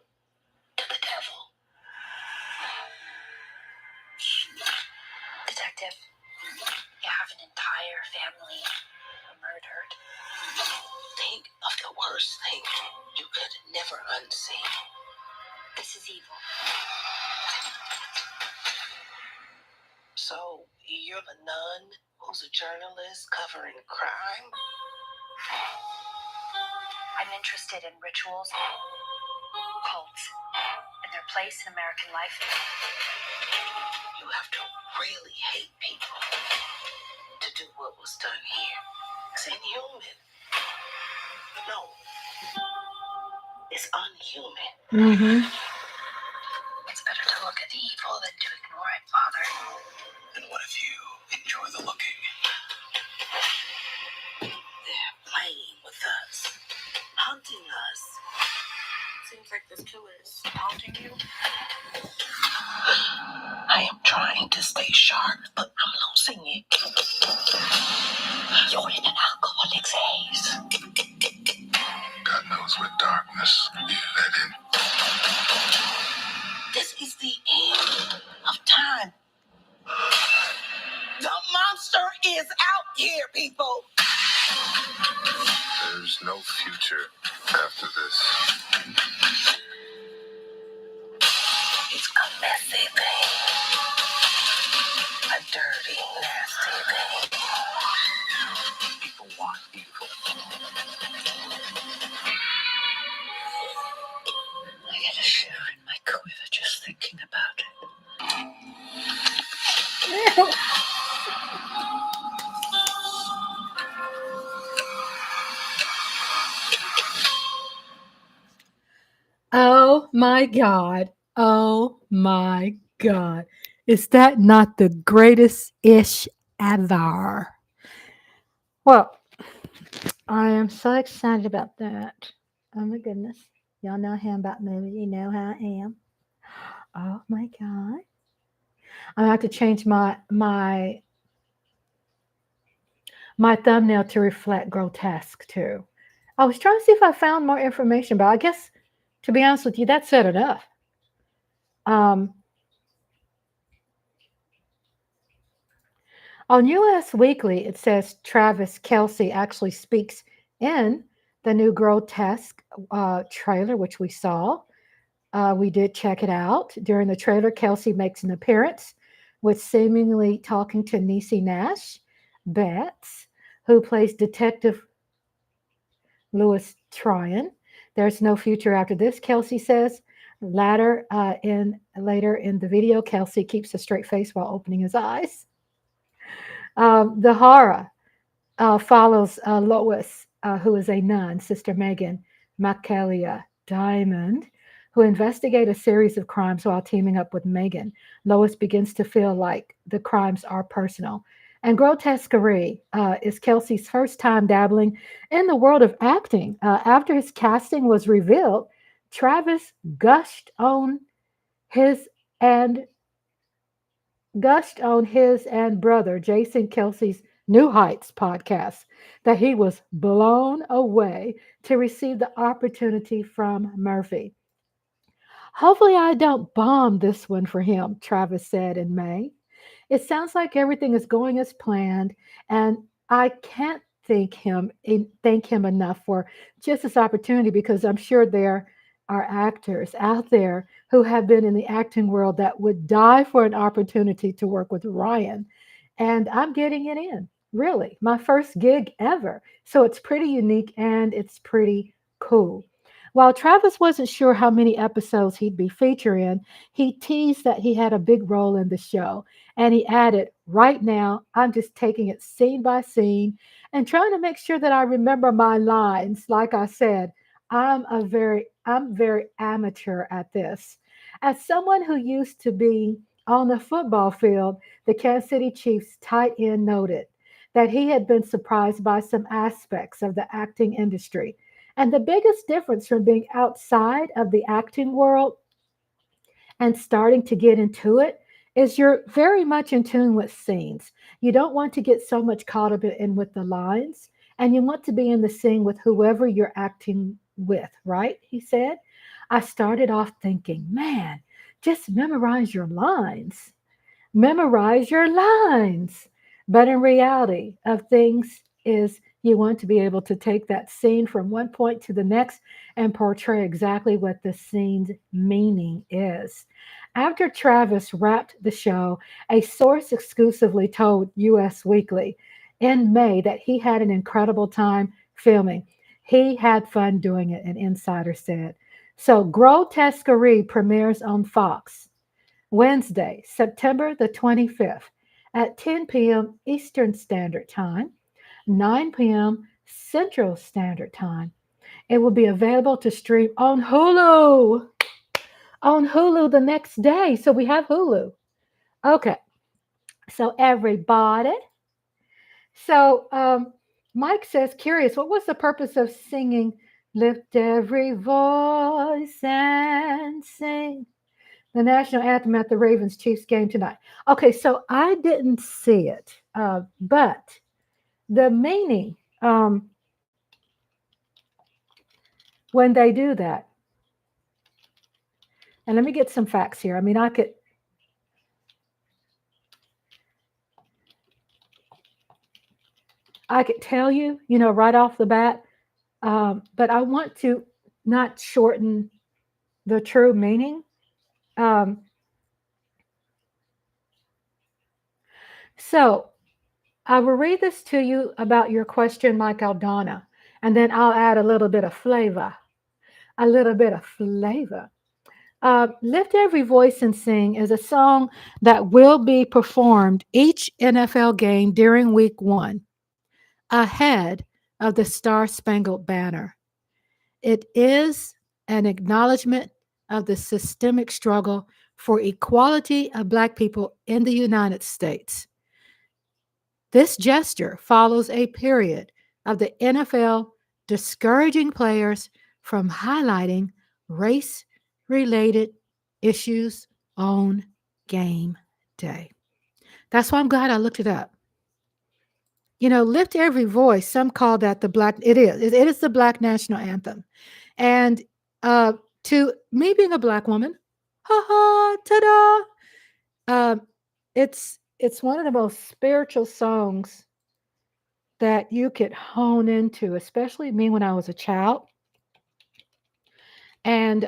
to the devil. Detective, you have an entire family murdered. Think of the worst thing you could never unsee. This is evil. So, you're the nun who's a journalist covering crime? I'm interested in rituals, cults, and their place in American life. You have to really hate people to do what was done here. It's inhuman. No, it's unhuman. mm-hmm. It's better to look at the evil than to ignore it, Father. And what if you enjoy the looking? They're playing with us, hunting us. Seems like this killer is haunting you. I am trying to stay sharp, but I'm losing it. You're in an alcoholic's haze. God knows what darkness you let in. This is the end of time. The monster is is out here, people. There's no future after this. It's a messy thing. A dirty, nasty thing. People want evil. I get a shiver in my quiver just thinking about it. Oh my God. Oh my God. Is that not the greatest ish ever? Well, I am so excited about that. Oh my goodness. Y'all know how about movies. You know how I am. Oh my God. I have to change my thumbnail to reflect grotesque too. I was trying to see if I found more information, but I guess to be honest with you, that said enough. Um, on US Weekly, it says Travis Kelsey actually speaks in the new grotesque trailer, which we saw. We did check it out. During the trailer, Kelsey makes an appearance with seemingly talking to Niecy Nash Betts, who plays Detective Louis Tryon. There's no future after this, Kelsey says. Later in the video, Kelsey keeps a straight face while opening his eyes. The horror follows Lois, who is a nun, Sister Megan Macalia Diamond, who investigate a series of crimes while teaming up with Megan. Lois begins to feel like the crimes are personal. And Grotesquerie is Kelsey's first time dabbling in the world of acting. After his casting was revealed, Travis his and gushed on his and brother Jason Kelsey's New Heights podcast that he was blown away to receive the opportunity from Murphy. Hopefully, I don't bomb this one for him, Travis said in May. It sounds like everything is going as planned, and I can't thank him enough for just this opportunity because I'm sure there are actors out there who have been in the acting world that would die for an opportunity to work with Ryan, and I'm getting it in. Really, my first gig ever. So it's pretty unique and it's pretty cool. While Travis wasn't sure how many episodes he'd be featured in, he teased that he had a big role in the show. And he added, right now, I'm just taking it scene by scene and trying to make sure that I remember my lines. Like I said, I'm very amateur at this. As someone who used to be on the football field, the Kansas City Chiefs tight end noted that he had been surprised by some aspects of the acting industry. And the biggest difference from being outside of the acting world and starting to get into it is you're very much in tune with scenes. You don't want to get so much caught up in with the lines, and you want to be in the scene with whoever you're acting with, right? He said. I started off thinking, man, just memorize your lines. But in reality of things is you want to be able to take that scene from one point to the next and portray exactly what the scene's meaning is. After Travis wrapped the show, a source exclusively told US Weekly in May that he had an incredible time filming. He had fun doing it, an insider said. So Grotesquerie premieres on Fox Wednesday, September the 25th at 10 p.m. Eastern Standard Time, 9 p.m. Central Standard Time. It will be available to stream on Hulu. On Hulu the next day. So we have Hulu. Okay. So everybody. So Mike says, curious, what was the purpose of singing Lift Every Voice and Sing the national anthem at the Ravens Chiefs game tonight? Okay, so I didn't see it, but the meaning when they do that, and let me get some facts here. I mean, I could tell you, right off the bat, but I want to not shorten the true meaning. Um, so I will read this to you about your question, Mike Aldana, and then I'll add a little bit of flavor. A little bit of flavor. Lift Every Voice and Sing is a song that will be performed each NFL game during week one, ahead of the Star Spangled Banner. It is an acknowledgement of the systemic struggle for equality of Black people in the United States. This gesture follows a period of the NFL discouraging players from highlighting race related issues on game day. That's why I'm glad I looked it up. Lift Every Voice, some call that the Black, it is the Black national anthem. And uh, to me being a Black woman, ha ha, ta da, it's one of the most spiritual songs that you could hone into, especially me when I was a child. And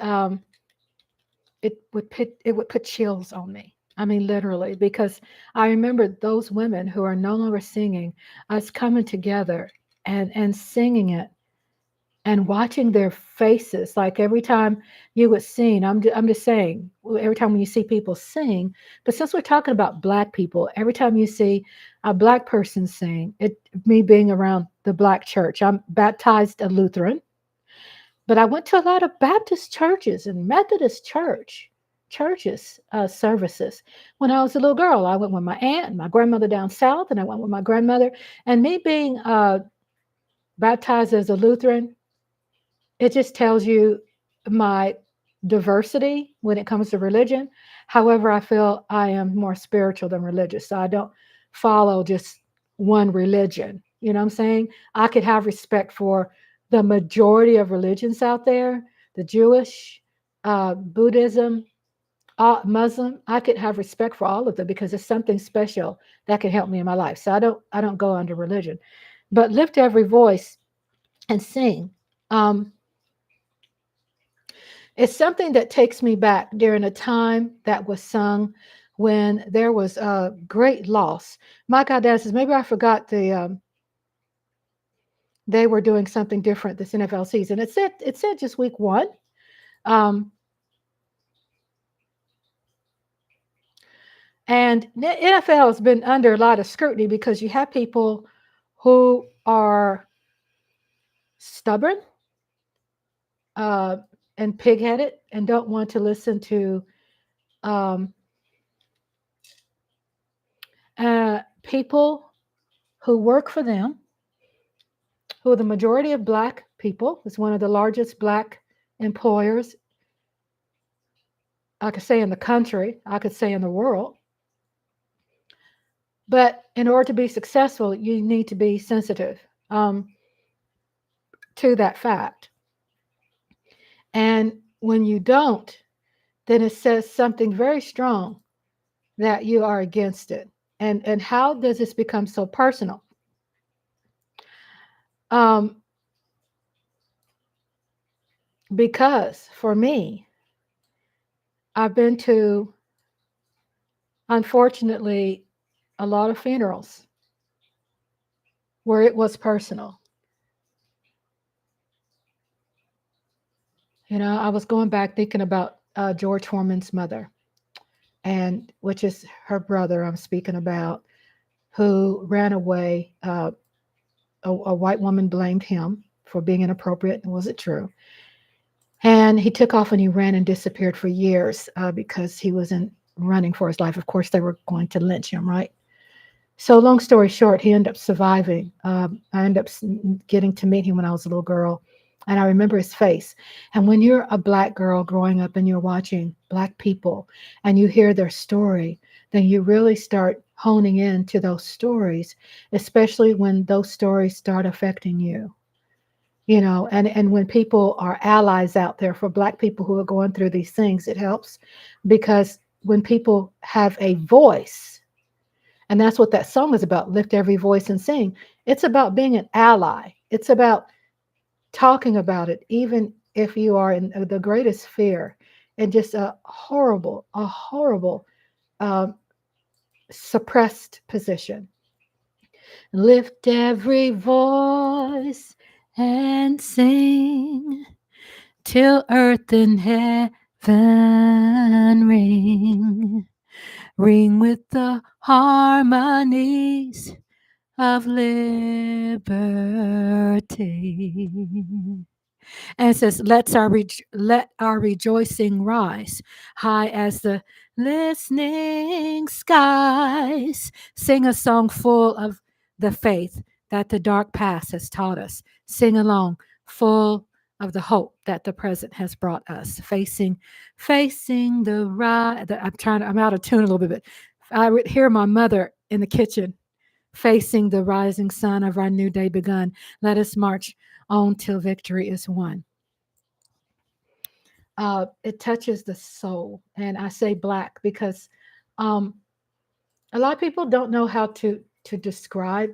it would put chills on me. I mean, literally, because I remember those women who are no longer singing, us coming together and singing it and watching their faces. Like every time you would sing, I'm just saying, every time when you see people sing, but since we're talking about Black people, every time you see a Black person sing, me being around the Black church, I'm baptized a Lutheran, but I went to a lot of Baptist churches and Methodist churches services when I was a little girl. I went with my aunt and my grandmother down south, and I went with my grandmother. And me being baptized as a Lutheran, it just tells you my diversity when it comes to religion. However, I feel I am more spiritual than religious. So I don't follow just one religion. You know what I'm saying? I could have respect for the majority of religions out there, the Jewish, Buddhism, Muslim. I could have respect for all of them because it's something special that can help me in my life. So I don't go under religion. But lift every voice and sing. It's something that takes me back during a time that was sung when there was a great loss. My God, Dad says, maybe I forgot they were doing something different this NFL season. It said just week one. Um, and the NFL has been under a lot of scrutiny because you have people who are stubborn uh, and pigheaded and don't want to listen to um, people who work for them, who are the majority of Black people. It's one of the largest Black employers, I could say in the country, I could say in the world. But in order to be successful, you need to be sensitive to that fact. And when you don't, then it says something very strong that you are against it. And how does this become so personal? Because for me, I've been to, unfortunately, a lot of funerals where it was personal. I was going back thinking about George Foreman's mother, and which is her brother I'm speaking about, who ran away. A white woman blamed him for being inappropriate. Was it true? And he took off and he ran and disappeared for years because he wasn't running for his life. Of course, they were going to lynch him, right? So long story short, he ended up surviving. I ended up getting to meet him when I was a little girl. And I remember his face. And when you're a Black girl growing up and you're watching Black people and you hear their story, then you really start honing in to those stories, especially when those stories start affecting you. And when people are allies out there for Black people who are going through these things, it helps because when people have a voice And that's what that song is about. Lift every voice and sing. It's about being an ally. It's about talking about it, even if you are in the greatest fear and just a horrible um, suppressed position. Lift every voice and sing till earth and heaven ring, ring with the harmonies of liberty. And it says, let our rejoicing rise high as the listening skies. Sing a song full of the faith that the dark past has taught us. Sing along, full of the hope that the present has brought us. Facing the rise. I'm out of tune a little bit. I would hear my mother in the kitchen, facing the rising sun of our new day begun. Let us march on till victory is won. It touches the soul. And I say Black because a lot of people don't know how to describe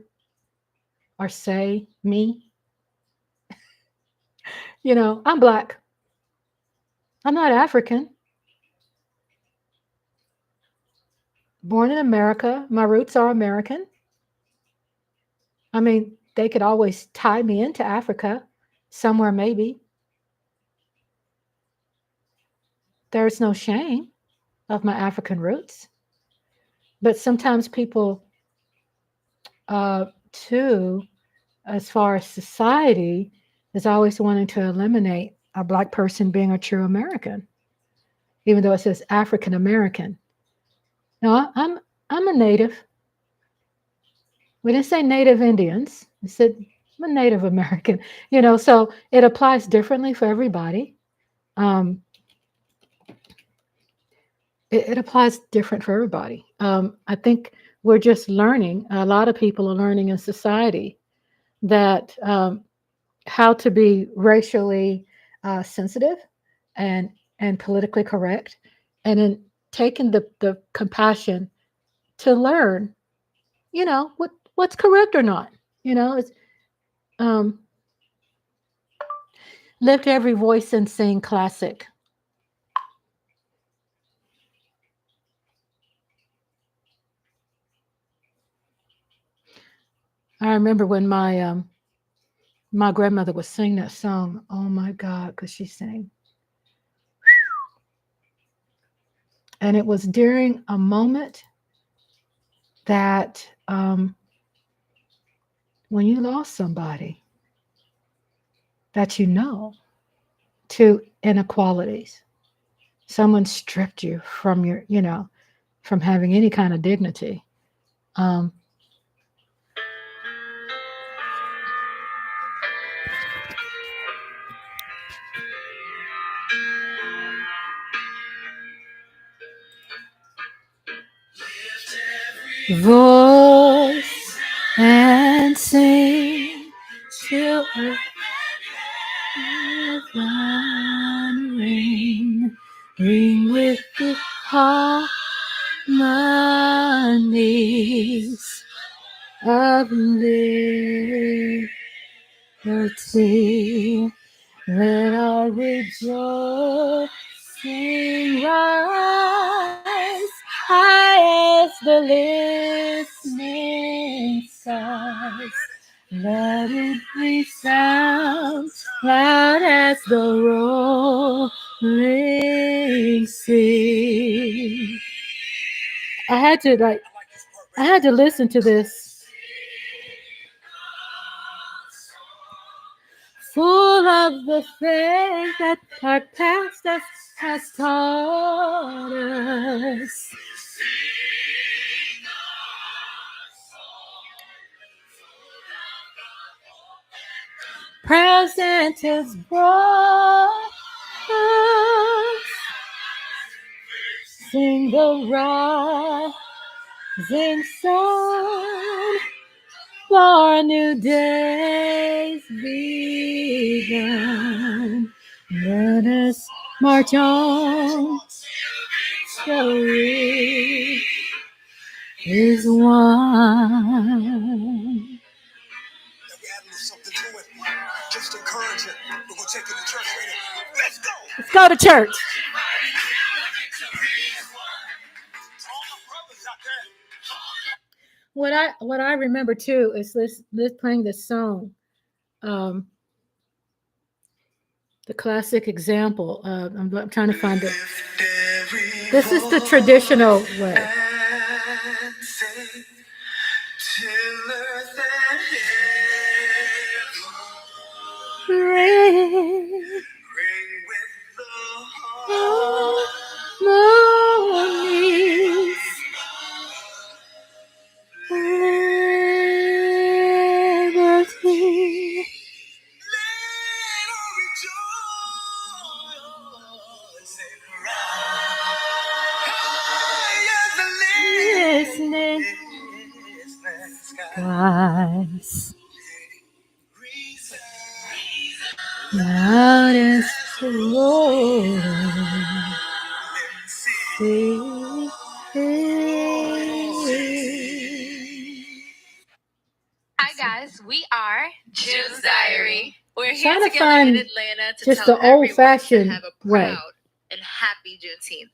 or say me. I'm Black. I'm not African. Born in America. My roots are American. I mean, they could always tie me into Africa somewhere, maybe. There's no shame of my African roots. But sometimes people, too, as far as society, is always wanting to eliminate a Black person being a true American, even though it says African American. No, I'm a native. We didn't say Native Indians. We said I'm a Native American. So it applies differently for everybody. It applies different for everybody. I think we're just learning. A lot of people are learning in society that how to be racially sensitive and politically correct, and then taking the compassion to learn, what's correct or not. It's um, lift every voice and sing classic. I remember when my grandmother would sing that song. Oh my God, because she sang. And it was during a moment that when you lost somebody that to inequalities, someone stripped you from your, from having any kind of dignity. Voice and sing till heaven ring with the harmonies of liberty. Let our rejoicing rise high as the listening skies. Let it resound loud as the rolling sea. I had to listen to this. Full of the faith that our past has taught us. Present is brought us. Sing the rising sun. For a new day's begun. Let us march on till we is one. And we add a little something to it. Just to encourage it. We're going to take it to church later. Let's go. Let's go to church. All the brothers out there. What I remember too is this playing this song. The classic example. I'm trying to find it. This is the traditional way. Ring with the harmonies. Liberty. Listening skies, loudest roar. Hi guys, we are Jill's Diary. We're here Trying to together find in Atlanta to just tell the everyone old-fashioned to have a way. proud and happy Juneteenth.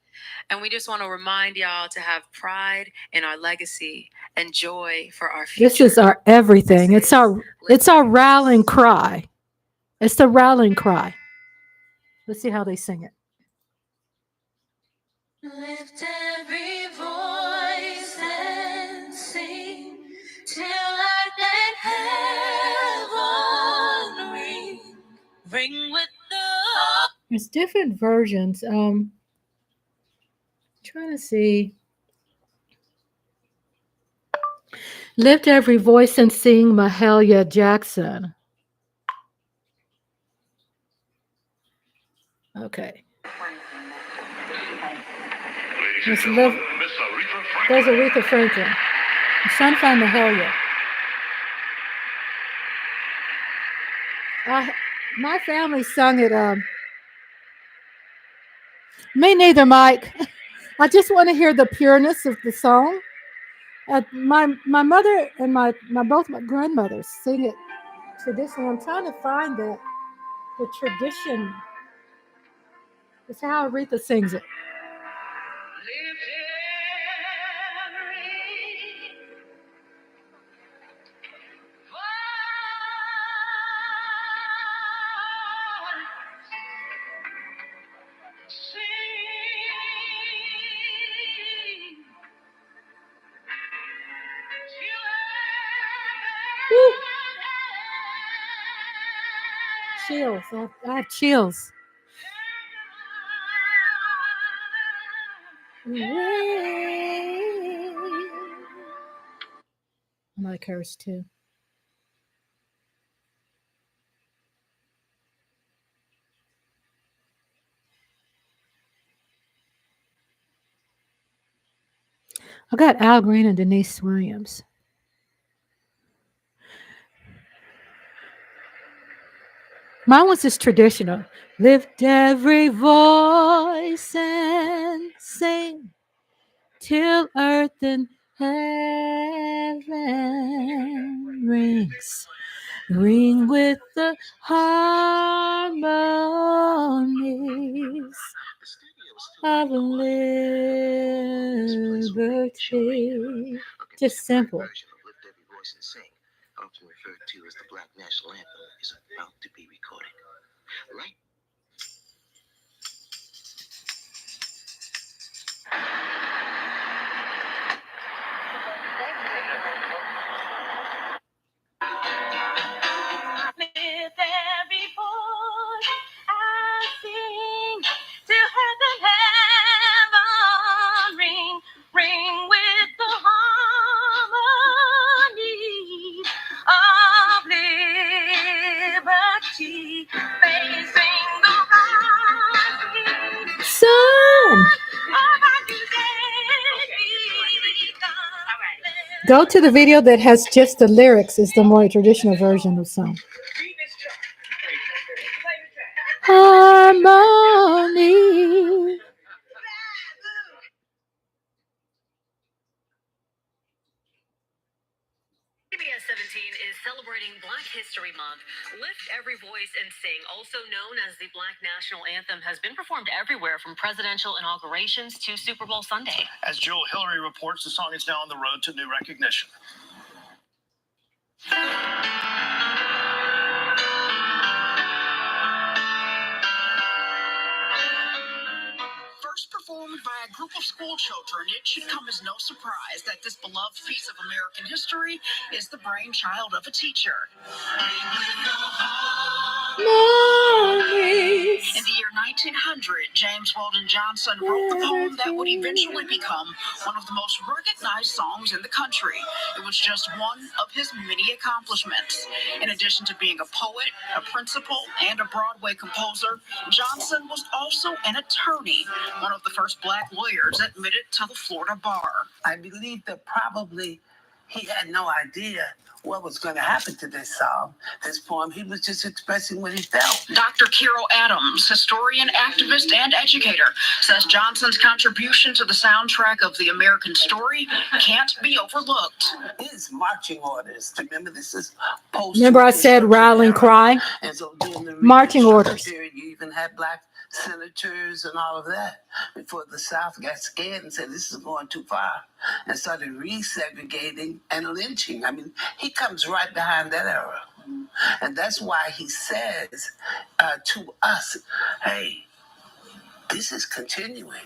And we just want to remind y'all to have pride in our legacy and joy for our future. This is our everything. It's our rallying cry. It's the rallying cry. Let's see how they sing it. Lift every voice and sing till earth and heaven ring. Ring with the There's different versions. Trying to see. Lift every voice and sing Mahalia Jackson. Okay. Let's live. There's Aretha Franklin. I'm trying to find Mahalia. My family sung it. Me neither, Mike. I just want to hear the pureness of the song. My mother and both my grandmothers sing it traditionally. I'm trying to find the tradition. It's how Aretha sings it. Woo. Chills. I have chills. I like hers too. I got Al Green and Denise Williams. Mine was just traditional. Lift every voice and sing till earth and heaven rings. Ring with the harmonies of liberty. Just simple. Version of Lift Every Voice and Sing, often referred to as the Black National Anthem, is about to be recorded. Right? With every voice I sing till heaven, heaven ring, ring with the harmony of liberty, facing the rising Sun. Go to the video that has just the lyrics. Is the more traditional version of the song. Harmony. is celebrating Black History Month. Lift Every Voice and Sing, also known as the Black National Anthem, has been performed everywhere from presidential inaugurations to Super Bowl Sunday. As Joel Hillary reports, the song is now on the road to new recognition. First performed by a group of school children, it should come as no surprise that this beloved piece of American history is the brainchild of a teacher. In the year 1900, James Weldon Johnson wrote the poem that would eventually become one of the most recognized songs in the country. It was just one of his many accomplishments. In addition to being a poet, a principal, and a Broadway composer, Johnson was also an attorney, one of the first Black lawyers admitted to the Florida bar. I believe that probably he had no idea what was going to happen to this song, this poem. He was just expressing what he felt. Dr. Carol Adams, historian, activist, and educator, says Johnson's contribution to the soundtrack of the American story can't be overlooked. His marching orders, remember this is post. Remember I said rallying cry? And so during the Marching orders. period, you even had Black senators and all of that before the South got scared and said this is going too far and started resegregating and lynching. I mean, he comes right behind that era. And that's why he says to us, hey, this is continuing.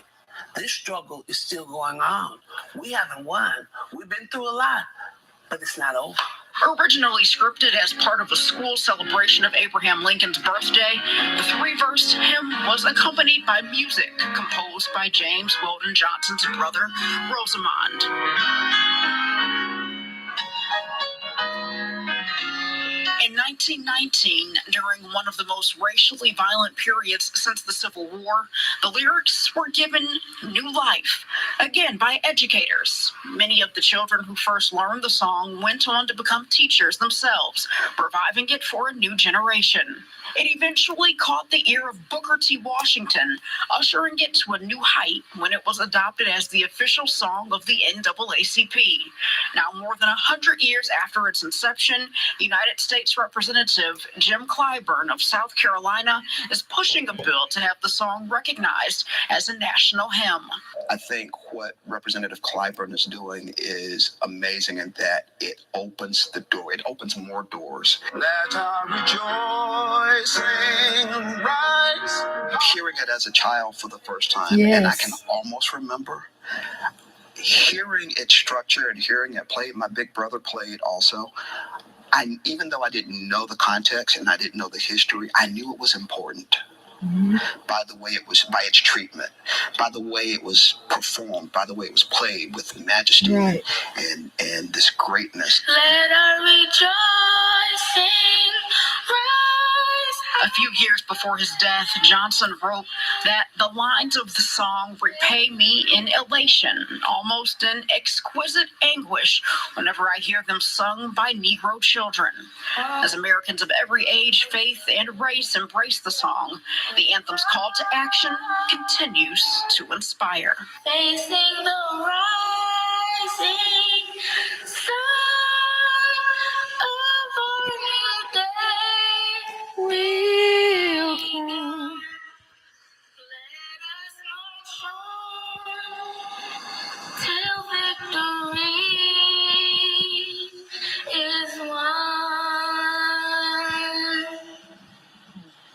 This struggle is still going on. We haven't won. We've been through a lot, but it's not over. Originally scripted as part of a school celebration of Abraham Lincoln's birthday, the three-verse hymn was accompanied by music composed by James Weldon Johnson's brother, Rosamond. In 1919, during one of the most racially violent periods since the Civil War, the lyrics were given new life, again by educators. Many of the children who first learned the song went on to become teachers themselves, reviving it for a new generation. It eventually caught the ear of Booker T. Washington, ushering it to a new height when it was adopted as the official song of the NAACP. Now, more than 100 years after its inception, United States Representative Jim Clyburn of South Carolina is pushing a bill to have the song recognized as a national hymn. I think what Representative Clyburn is doing is amazing in that it opens the door. It opens more doors. Let our rejoicing rise. Hearing it as a child for the first time, and I can almost remember hearing its structure and hearing it played. My big brother played also. Even though I didn't know the context and I didn't know the history, I knew it was important. By the way it was, by its treatment, by the way it was performed, by the way it was played with majesty and this greatness. Let our rejoicing rise. A few years before his death, Johnson wrote that the lines of the song repay me in elation, almost in exquisite anguish, whenever I hear them sung by Negro children. As Americans of every age, faith, and race embrace the song, the anthem's call to action continues to inspire. Facing the rising sun of our new day will come. Let us march on till victory is won.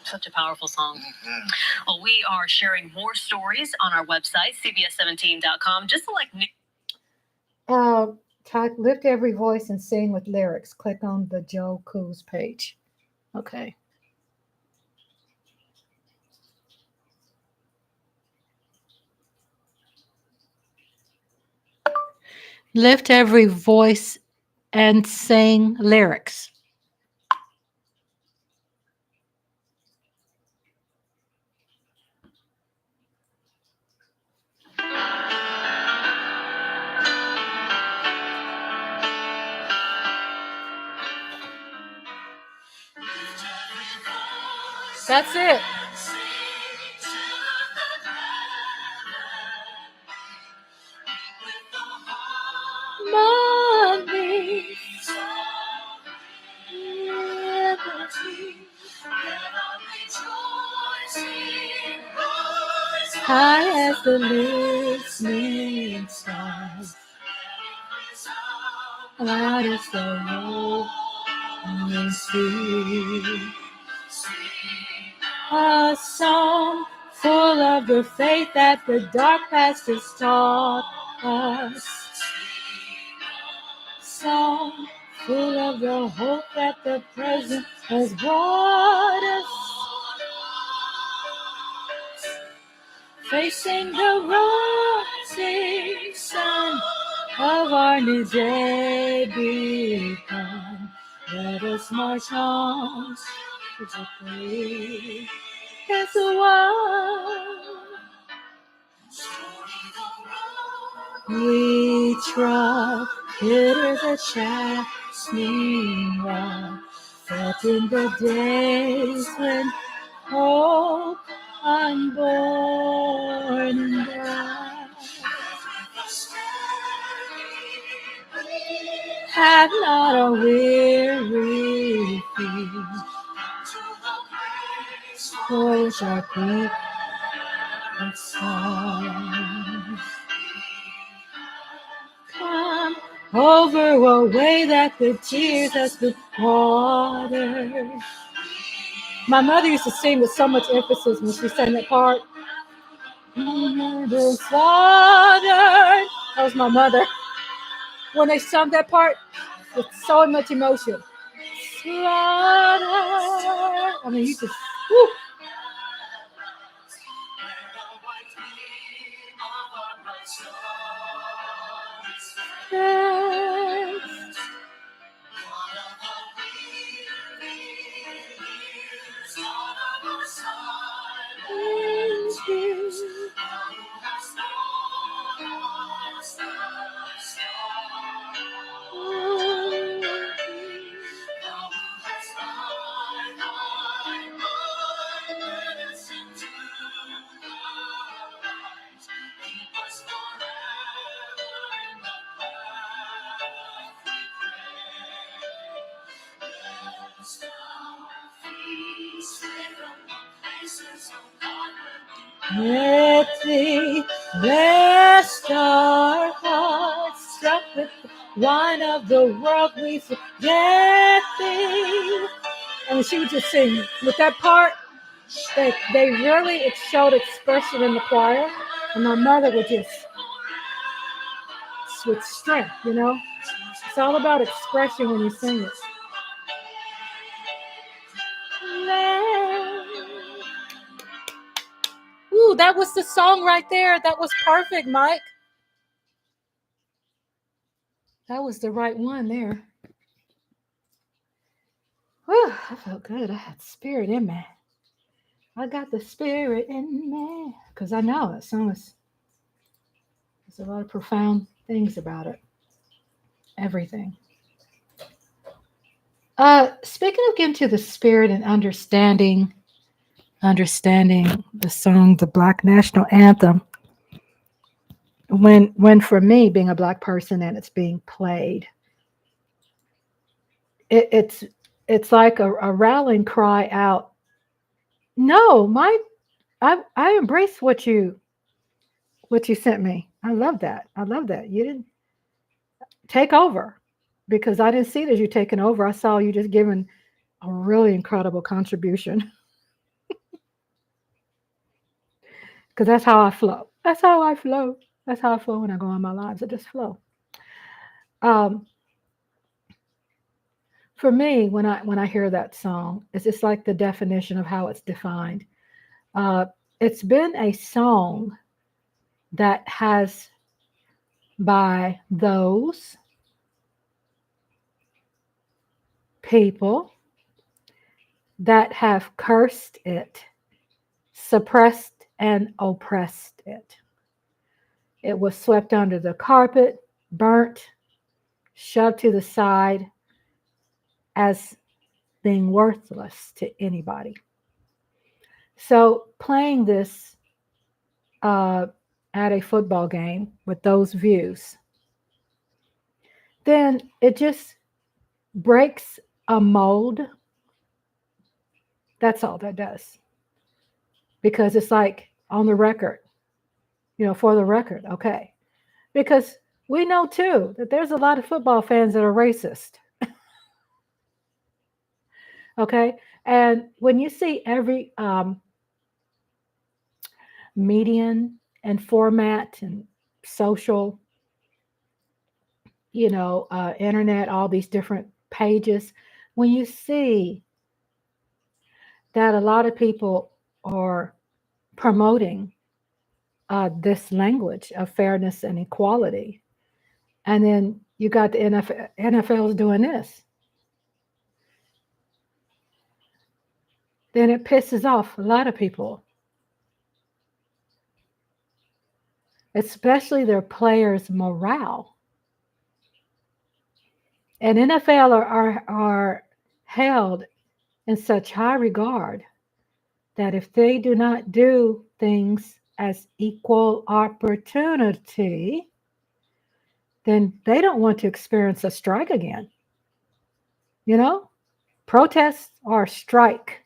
Such a powerful song. Well, we are sharing more stories on our website, cbs17.com, just to Type Lift Every Voice and Sing with lyrics. Click on the Joe Coos page. Okay. Lift Every Voice and Sing lyrics. That's it. Money. high as the listening stars, loud as the rolling sea. A song full of the faith that the dark past has taught us. Song full of the hope that the present has brought us. Facing the rising sun of our new day begun. Let us march on physically as one. We trod hitter the chastening rod, fought in the days when hope unborn and died. Have not a weary feet, for which our feet are song. Come over a way that the tears has been watered. My mother used to sing with so much emphasis when she sang that part. The Father. That was my mother. When they sung that part with so much emotion. Slaughter. I mean, you just, whew. Yes. Let thee rest our hearts, struck with the wine of the world, we forget thee. And she would just sing with that part. They really, it showed expression in the choir, and my mother would just with strength, you know. It's all about expression when you sing it. Ooh, that was the song right there. That was perfect, Mike. That was the right one there. Whew, I felt good. I had spirit in me. I got the spirit in me. Because I know that song is, there's a lot of profound things about it. Everything. Speaking of getting to the spirit and understanding the song, the Black National Anthem, when for me, being a Black person and it's being played, it's like a rallying cry out. No, I embrace what you sent me. I love that. You didn't take over, because I didn't see it as you taking over. I saw you just giving a really incredible contribution. Because that's how I flow. That's how I flow when I go on my lives. I just flow. For me, when I hear that song, it's just like the definition of how it's defined. It's been a song that has, by those people that have cursed it, suppressed and oppressed it. It was swept under the carpet, burnt, shoved to the side as being worthless to anybody. So playing this at a football game with those views, then it just breaks a mold. That's all that does. Because it's like on the record, for the record, okay? Because we know too that there's a lot of football fans that are racist, okay? And when you see every median and format and social, internet, all these different pages, when you see that a lot of people are promoting this language of fairness and equality, and then you got the NFL's doing this, then it pisses off a lot of people, especially their players' morale. And NFL are held in such high regard that if they do not do things as equal opportunity, then they don't want to experience a strike again. Protest or strike,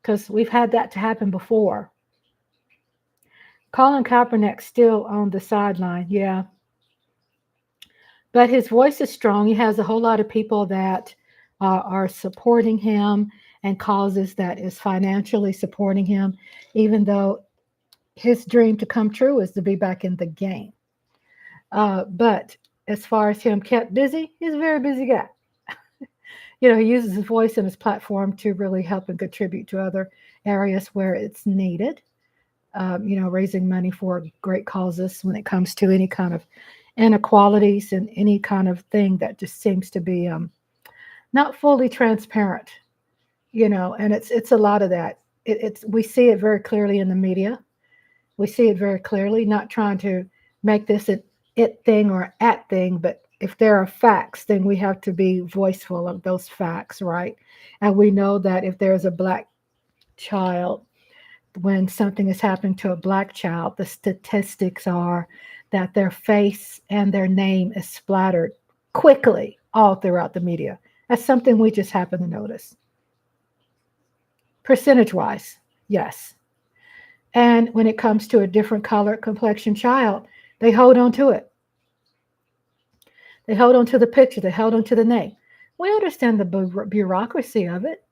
because we've had that to happen before. Colin Kaepernick still on the sideline, yeah. But his voice is strong. He has a whole lot of people that are supporting him and causes that is financially supporting him, even though his dream to come true is to be back in the game. But as far as him kept busy, he's a very busy guy. He uses his voice and his platform to really help and contribute to other areas where it's needed. Raising money for great causes when it comes to any kind of inequalities and any kind of thing that just seems to be not fully transparent. And it's a lot of that. We see it very clearly in the media. We see it very clearly, not trying to make this an it thing or at thing, but if there are facts, then we have to be voiceful of those facts, right? And we know that if there's a black child, when something is happening to a black child, the statistics are that their face and their name is splattered quickly all throughout the media. That's something we just happen to notice. Percentage-wise, yes. And when it comes to a different color complexion child, they hold on to it. They hold on to the picture. They held on to the name. We understand the bureaucracy of it.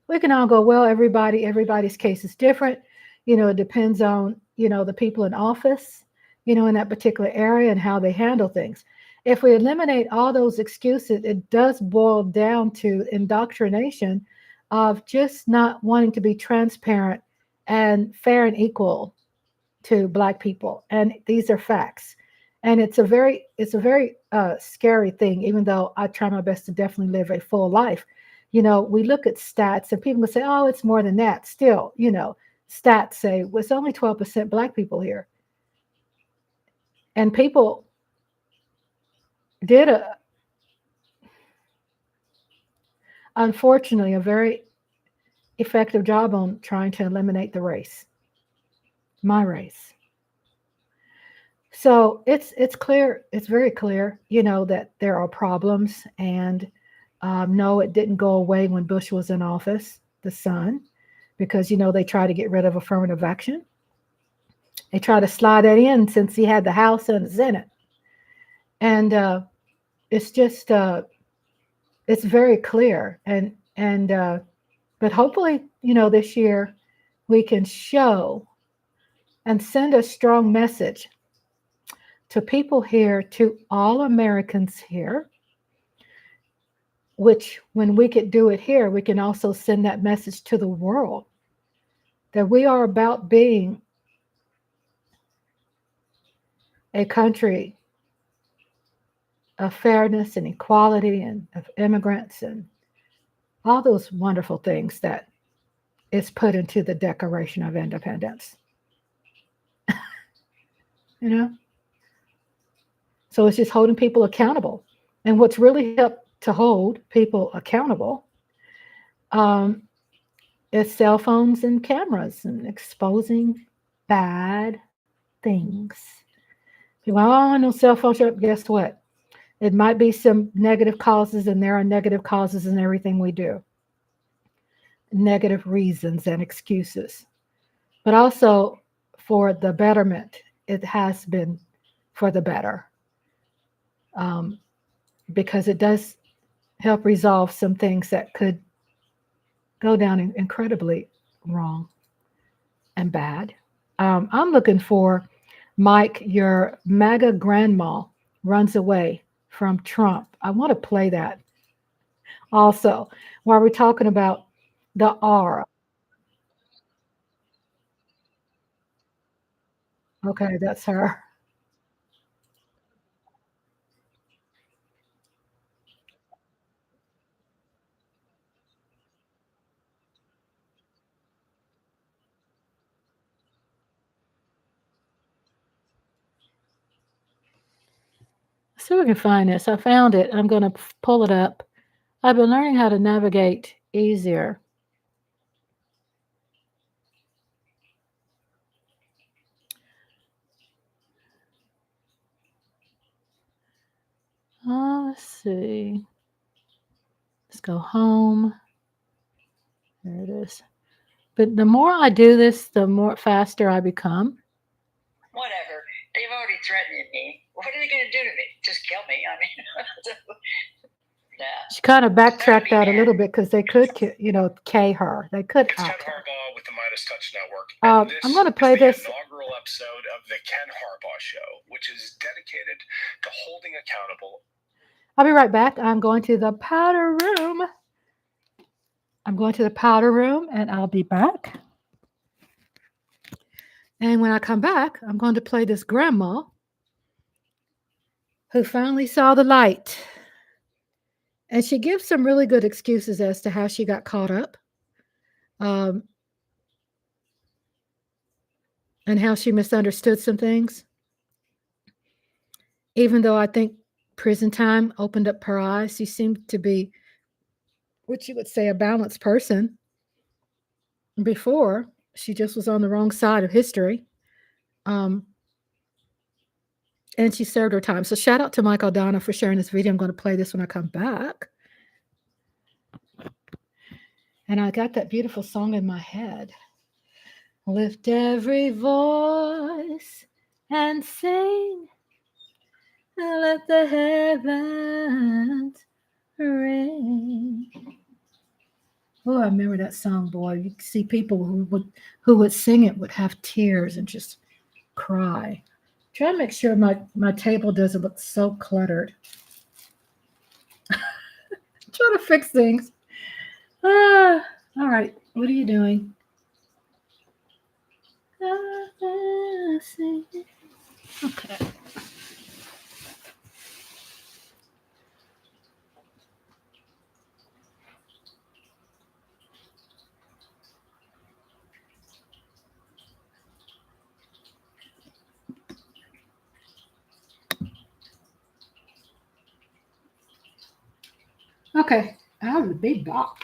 We can all go, well, everybody's case is different. It depends on, the people in office, in that particular area and how they handle things. If we eliminate all those excuses, it does boil down to indoctrination of just not wanting to be transparent and fair and equal to Black people. And these are facts. And it's a very scary thing, even though I try my best to definitely live a full life. We look at stats and people will say, oh, it's more than that. Still, stats say, well, it's only 12% Black people here. And people did unfortunately, a very effective job on trying to eliminate the race, my race. So it's clear, it's very clear, that there are problems. And no, it didn't go away when Bush was in office, the son, because, they tried to get rid of affirmative action. They tried to slide that in since he had the House and the Senate. And it's just, it's very clear. But hopefully, this year we can show and send a strong message to people here, to all Americans here, which when we could do it here, we can also send that message to the world that we are about being a country of fairness and equality and of immigrants and all those wonderful things that is put into the Declaration of Independence. So it's just holding people accountable. And what's really helped to hold people accountable is cell phones and cameras and exposing bad things. People, oh, no cell phone show up. Guess what? It might be some negative causes, and there are negative causes in everything we do. Negative reasons and excuses. But also for the betterment it has been for the better, um, because it does help resolve some things that could go down incredibly wrong and bad. I'm looking for Mike, your MAGA grandma runs away from Trump. I want to play that also while we're talking about the aura. Okay, that's her. See if we can find this. I found it. I'm going to pull it up. I've been learning how to navigate easier. Let's see. Let's go home. There it is. But the more I do this, the more faster I become. Whatever. They've already threatened me. What are they going to do to me? Just kill me? I mean, yeah. She kind of backtracked that a little bit because they could, K her. They could It's Ken out her. Harbaugh with the Midas Touch Network. And this I'm going to play is the this. inaugural episode of the Ken Harbaugh Show, which is dedicated to holding accountable. I'll be right back. I'm going to the powder room. I'm going to the powder room, and I'll be back. And when I come back, I'm going to play this grandma who finally saw the light. And she gives some really good excuses as to how she got caught up, and how she misunderstood some things. Even though I think prison time opened up her eyes, she seemed to be what you would say a balanced person before. She just was on the wrong side of history. And she served her time. So shout out to Mike Aldana for sharing this video. I'm going to play this when I come back. And I got that beautiful song in my head. Lift every voice and sing. And let the heavens ring. Oh, I remember that song, boy. You see people who would sing it would have tears and just cry. Try to make sure my table doesn't look so cluttered. Trying to fix things. All right. What are you doing? Okay. Okay. I'll be back.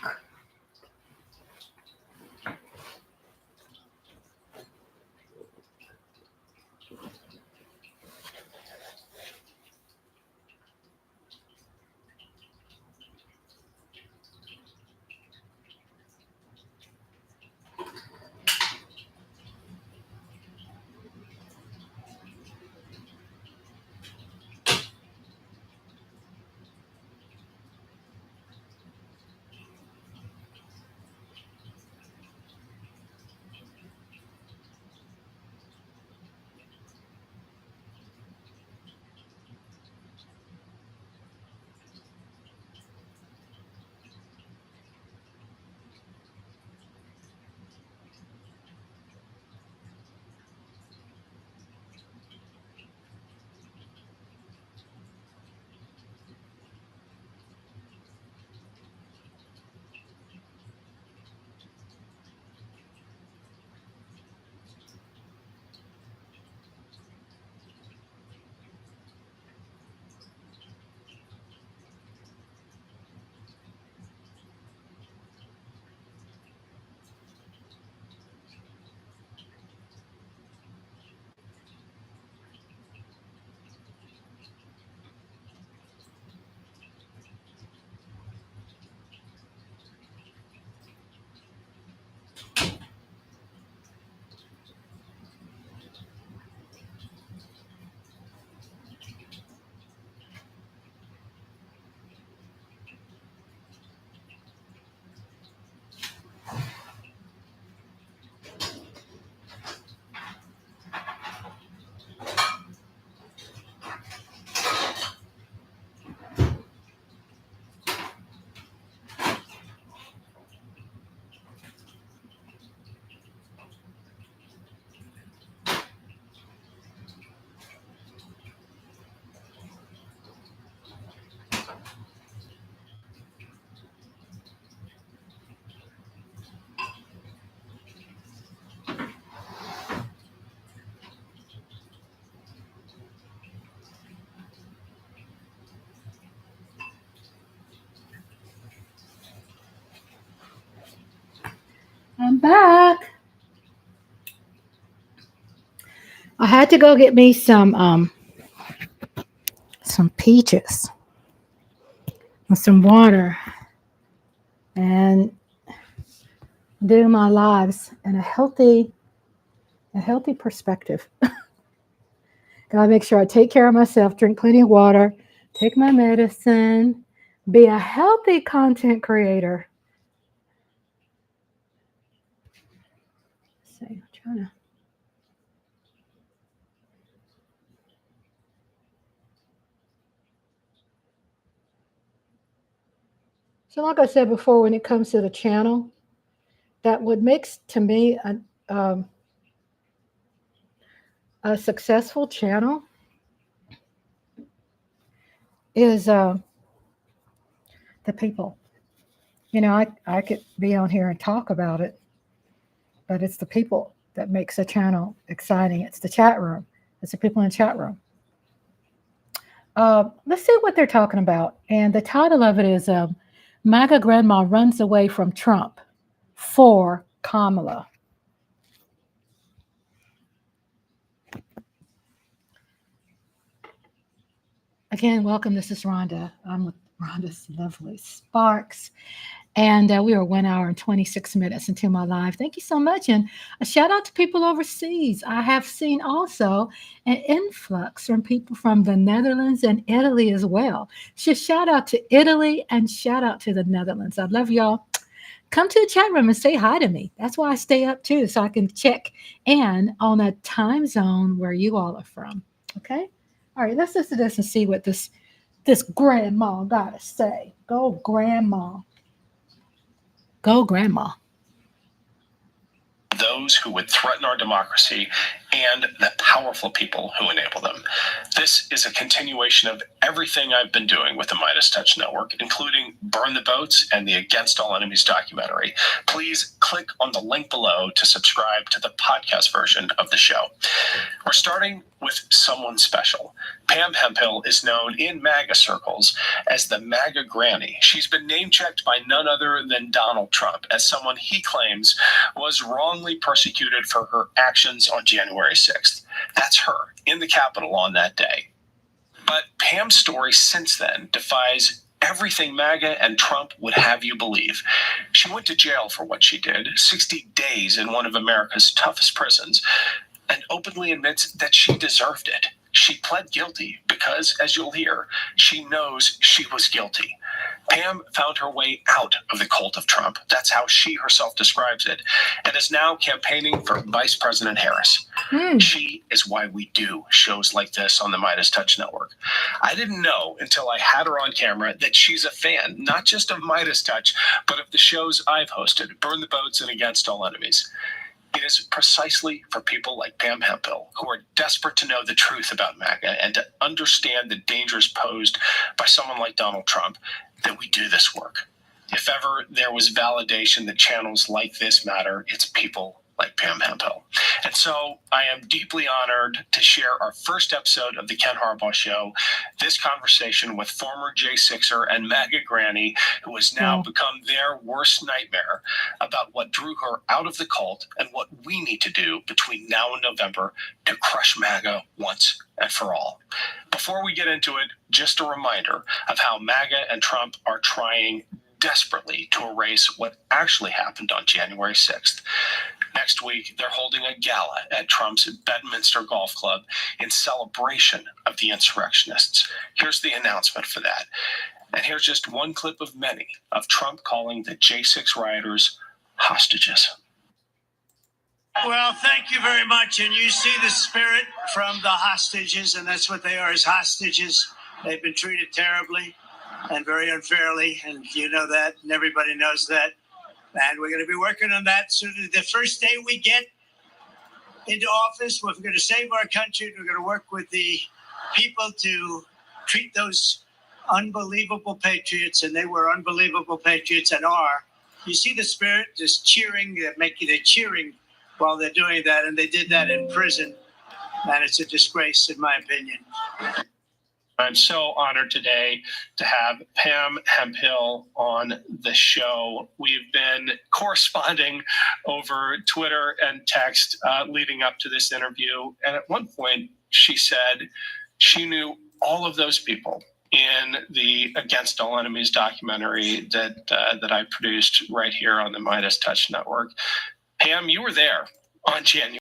I'm back. I had to go get me some peaches and some water and do my lives in a healthy perspective. Gotta make sure I take care of myself, drink plenty of water, take my medicine, be a healthy content creator. Let's see, I'm trying to. So, like I said before, when it comes to the channel, that what makes to me a successful channel is the people. You know, I could be on here and talk about it, but it's the people that makes a channel exciting. It's the chat room. It's the people in the chat room. Let's see what they're talking about. And the title of it is MAGA Grandma Runs Away from Trump for Kamala. Again, welcome. This is Rhonda. I'm with Rhonda's Lovely Sparks. And we are 1 hour and 26 minutes into my live. Thank you so much. And a shout out to people overseas. I have seen also an influx from people from the Netherlands and Italy as well. So shout out to Italy and shout out to the Netherlands. I love y'all. Come to the chat room and say hi to me. That's why I stay up too, so I can check in on a time zone where you all are from. Okay? All right, let's listen to this and see what this grandma got to say. Go, grandma. Go, grandma. Those who would threaten our democracy and the powerful people who enable them. This is a continuation of everything I've been doing with the Midas Touch Network, including Burn the Boats and the Against All Enemies documentary. Please click on the link below to subscribe to the podcast version of the show. We're starting with someone special. Pam Hemphill is known in MAGA circles as the MAGA Granny. She's been name-checked by none other than Donald Trump as someone he claims was wrongly persecuted for her actions on January 6th. That's her in the Capitol on that day. But Pam's story since then defies everything MAGA and Trump would have you believe. She went to jail for what she did, 60 days in one of America's toughest prisons, and openly admits that she deserved it. She pled guilty because, as you'll hear, she knows she was guilty. Pam found her way out of the cult of Trump. That's how she herself describes it, and is now campaigning for Vice President Harris. She is why we do shows like this on the Midas Touch Network. I didn't know until I had her on camera that she's a fan, not just of Midas Touch, but of the shows I've hosted, Burn the Boats and Against All Enemies. It is precisely for people like Pam Hemphill, who are desperate to know the truth about MAGA and to understand the dangers posed by someone like Donald Trump, that we do this work. If ever there was validation that channels like this matter, it's people like Pam Hemphill. And so I am deeply honored to share our first episode of the Ken Harbaugh Show, this conversation with former J6er and MAGA Granny, who has now become their worst nightmare, about what drew her out of the cult and what we need to do between now and November to crush MAGA once and for all. Before we get into it, just a reminder of how MAGA and Trump are trying desperately to erase what actually happened on January 6th. Next week, they're holding a gala at Trump's Bedminster Golf Club in celebration of the insurrectionists. Here's the announcement for that. And here's just one clip of many of Trump calling the J6 rioters hostages. Well, thank you very much. And you see the spirit from the hostages, and that's what they are, is hostages. They've been treated terribly and very unfairly, and you know that, and everybody knows that. And we're going to be working on that. So the first day we get into office, we're going to save our country. We're going to work with the people to treat those unbelievable patriots, and they were unbelievable patriots and are. You see the spirit just cheering, they're cheering while they're doing that, and they did that in prison. And it's a disgrace, in my opinion. I'm so honored today to have Pam Hemphill on the show. We've been corresponding over Twitter and text leading up to this interview. And at one point, she said she knew all of those people in the Against All Enemies documentary that I produced right here on the Midas Touch Network. Pam, you were there on January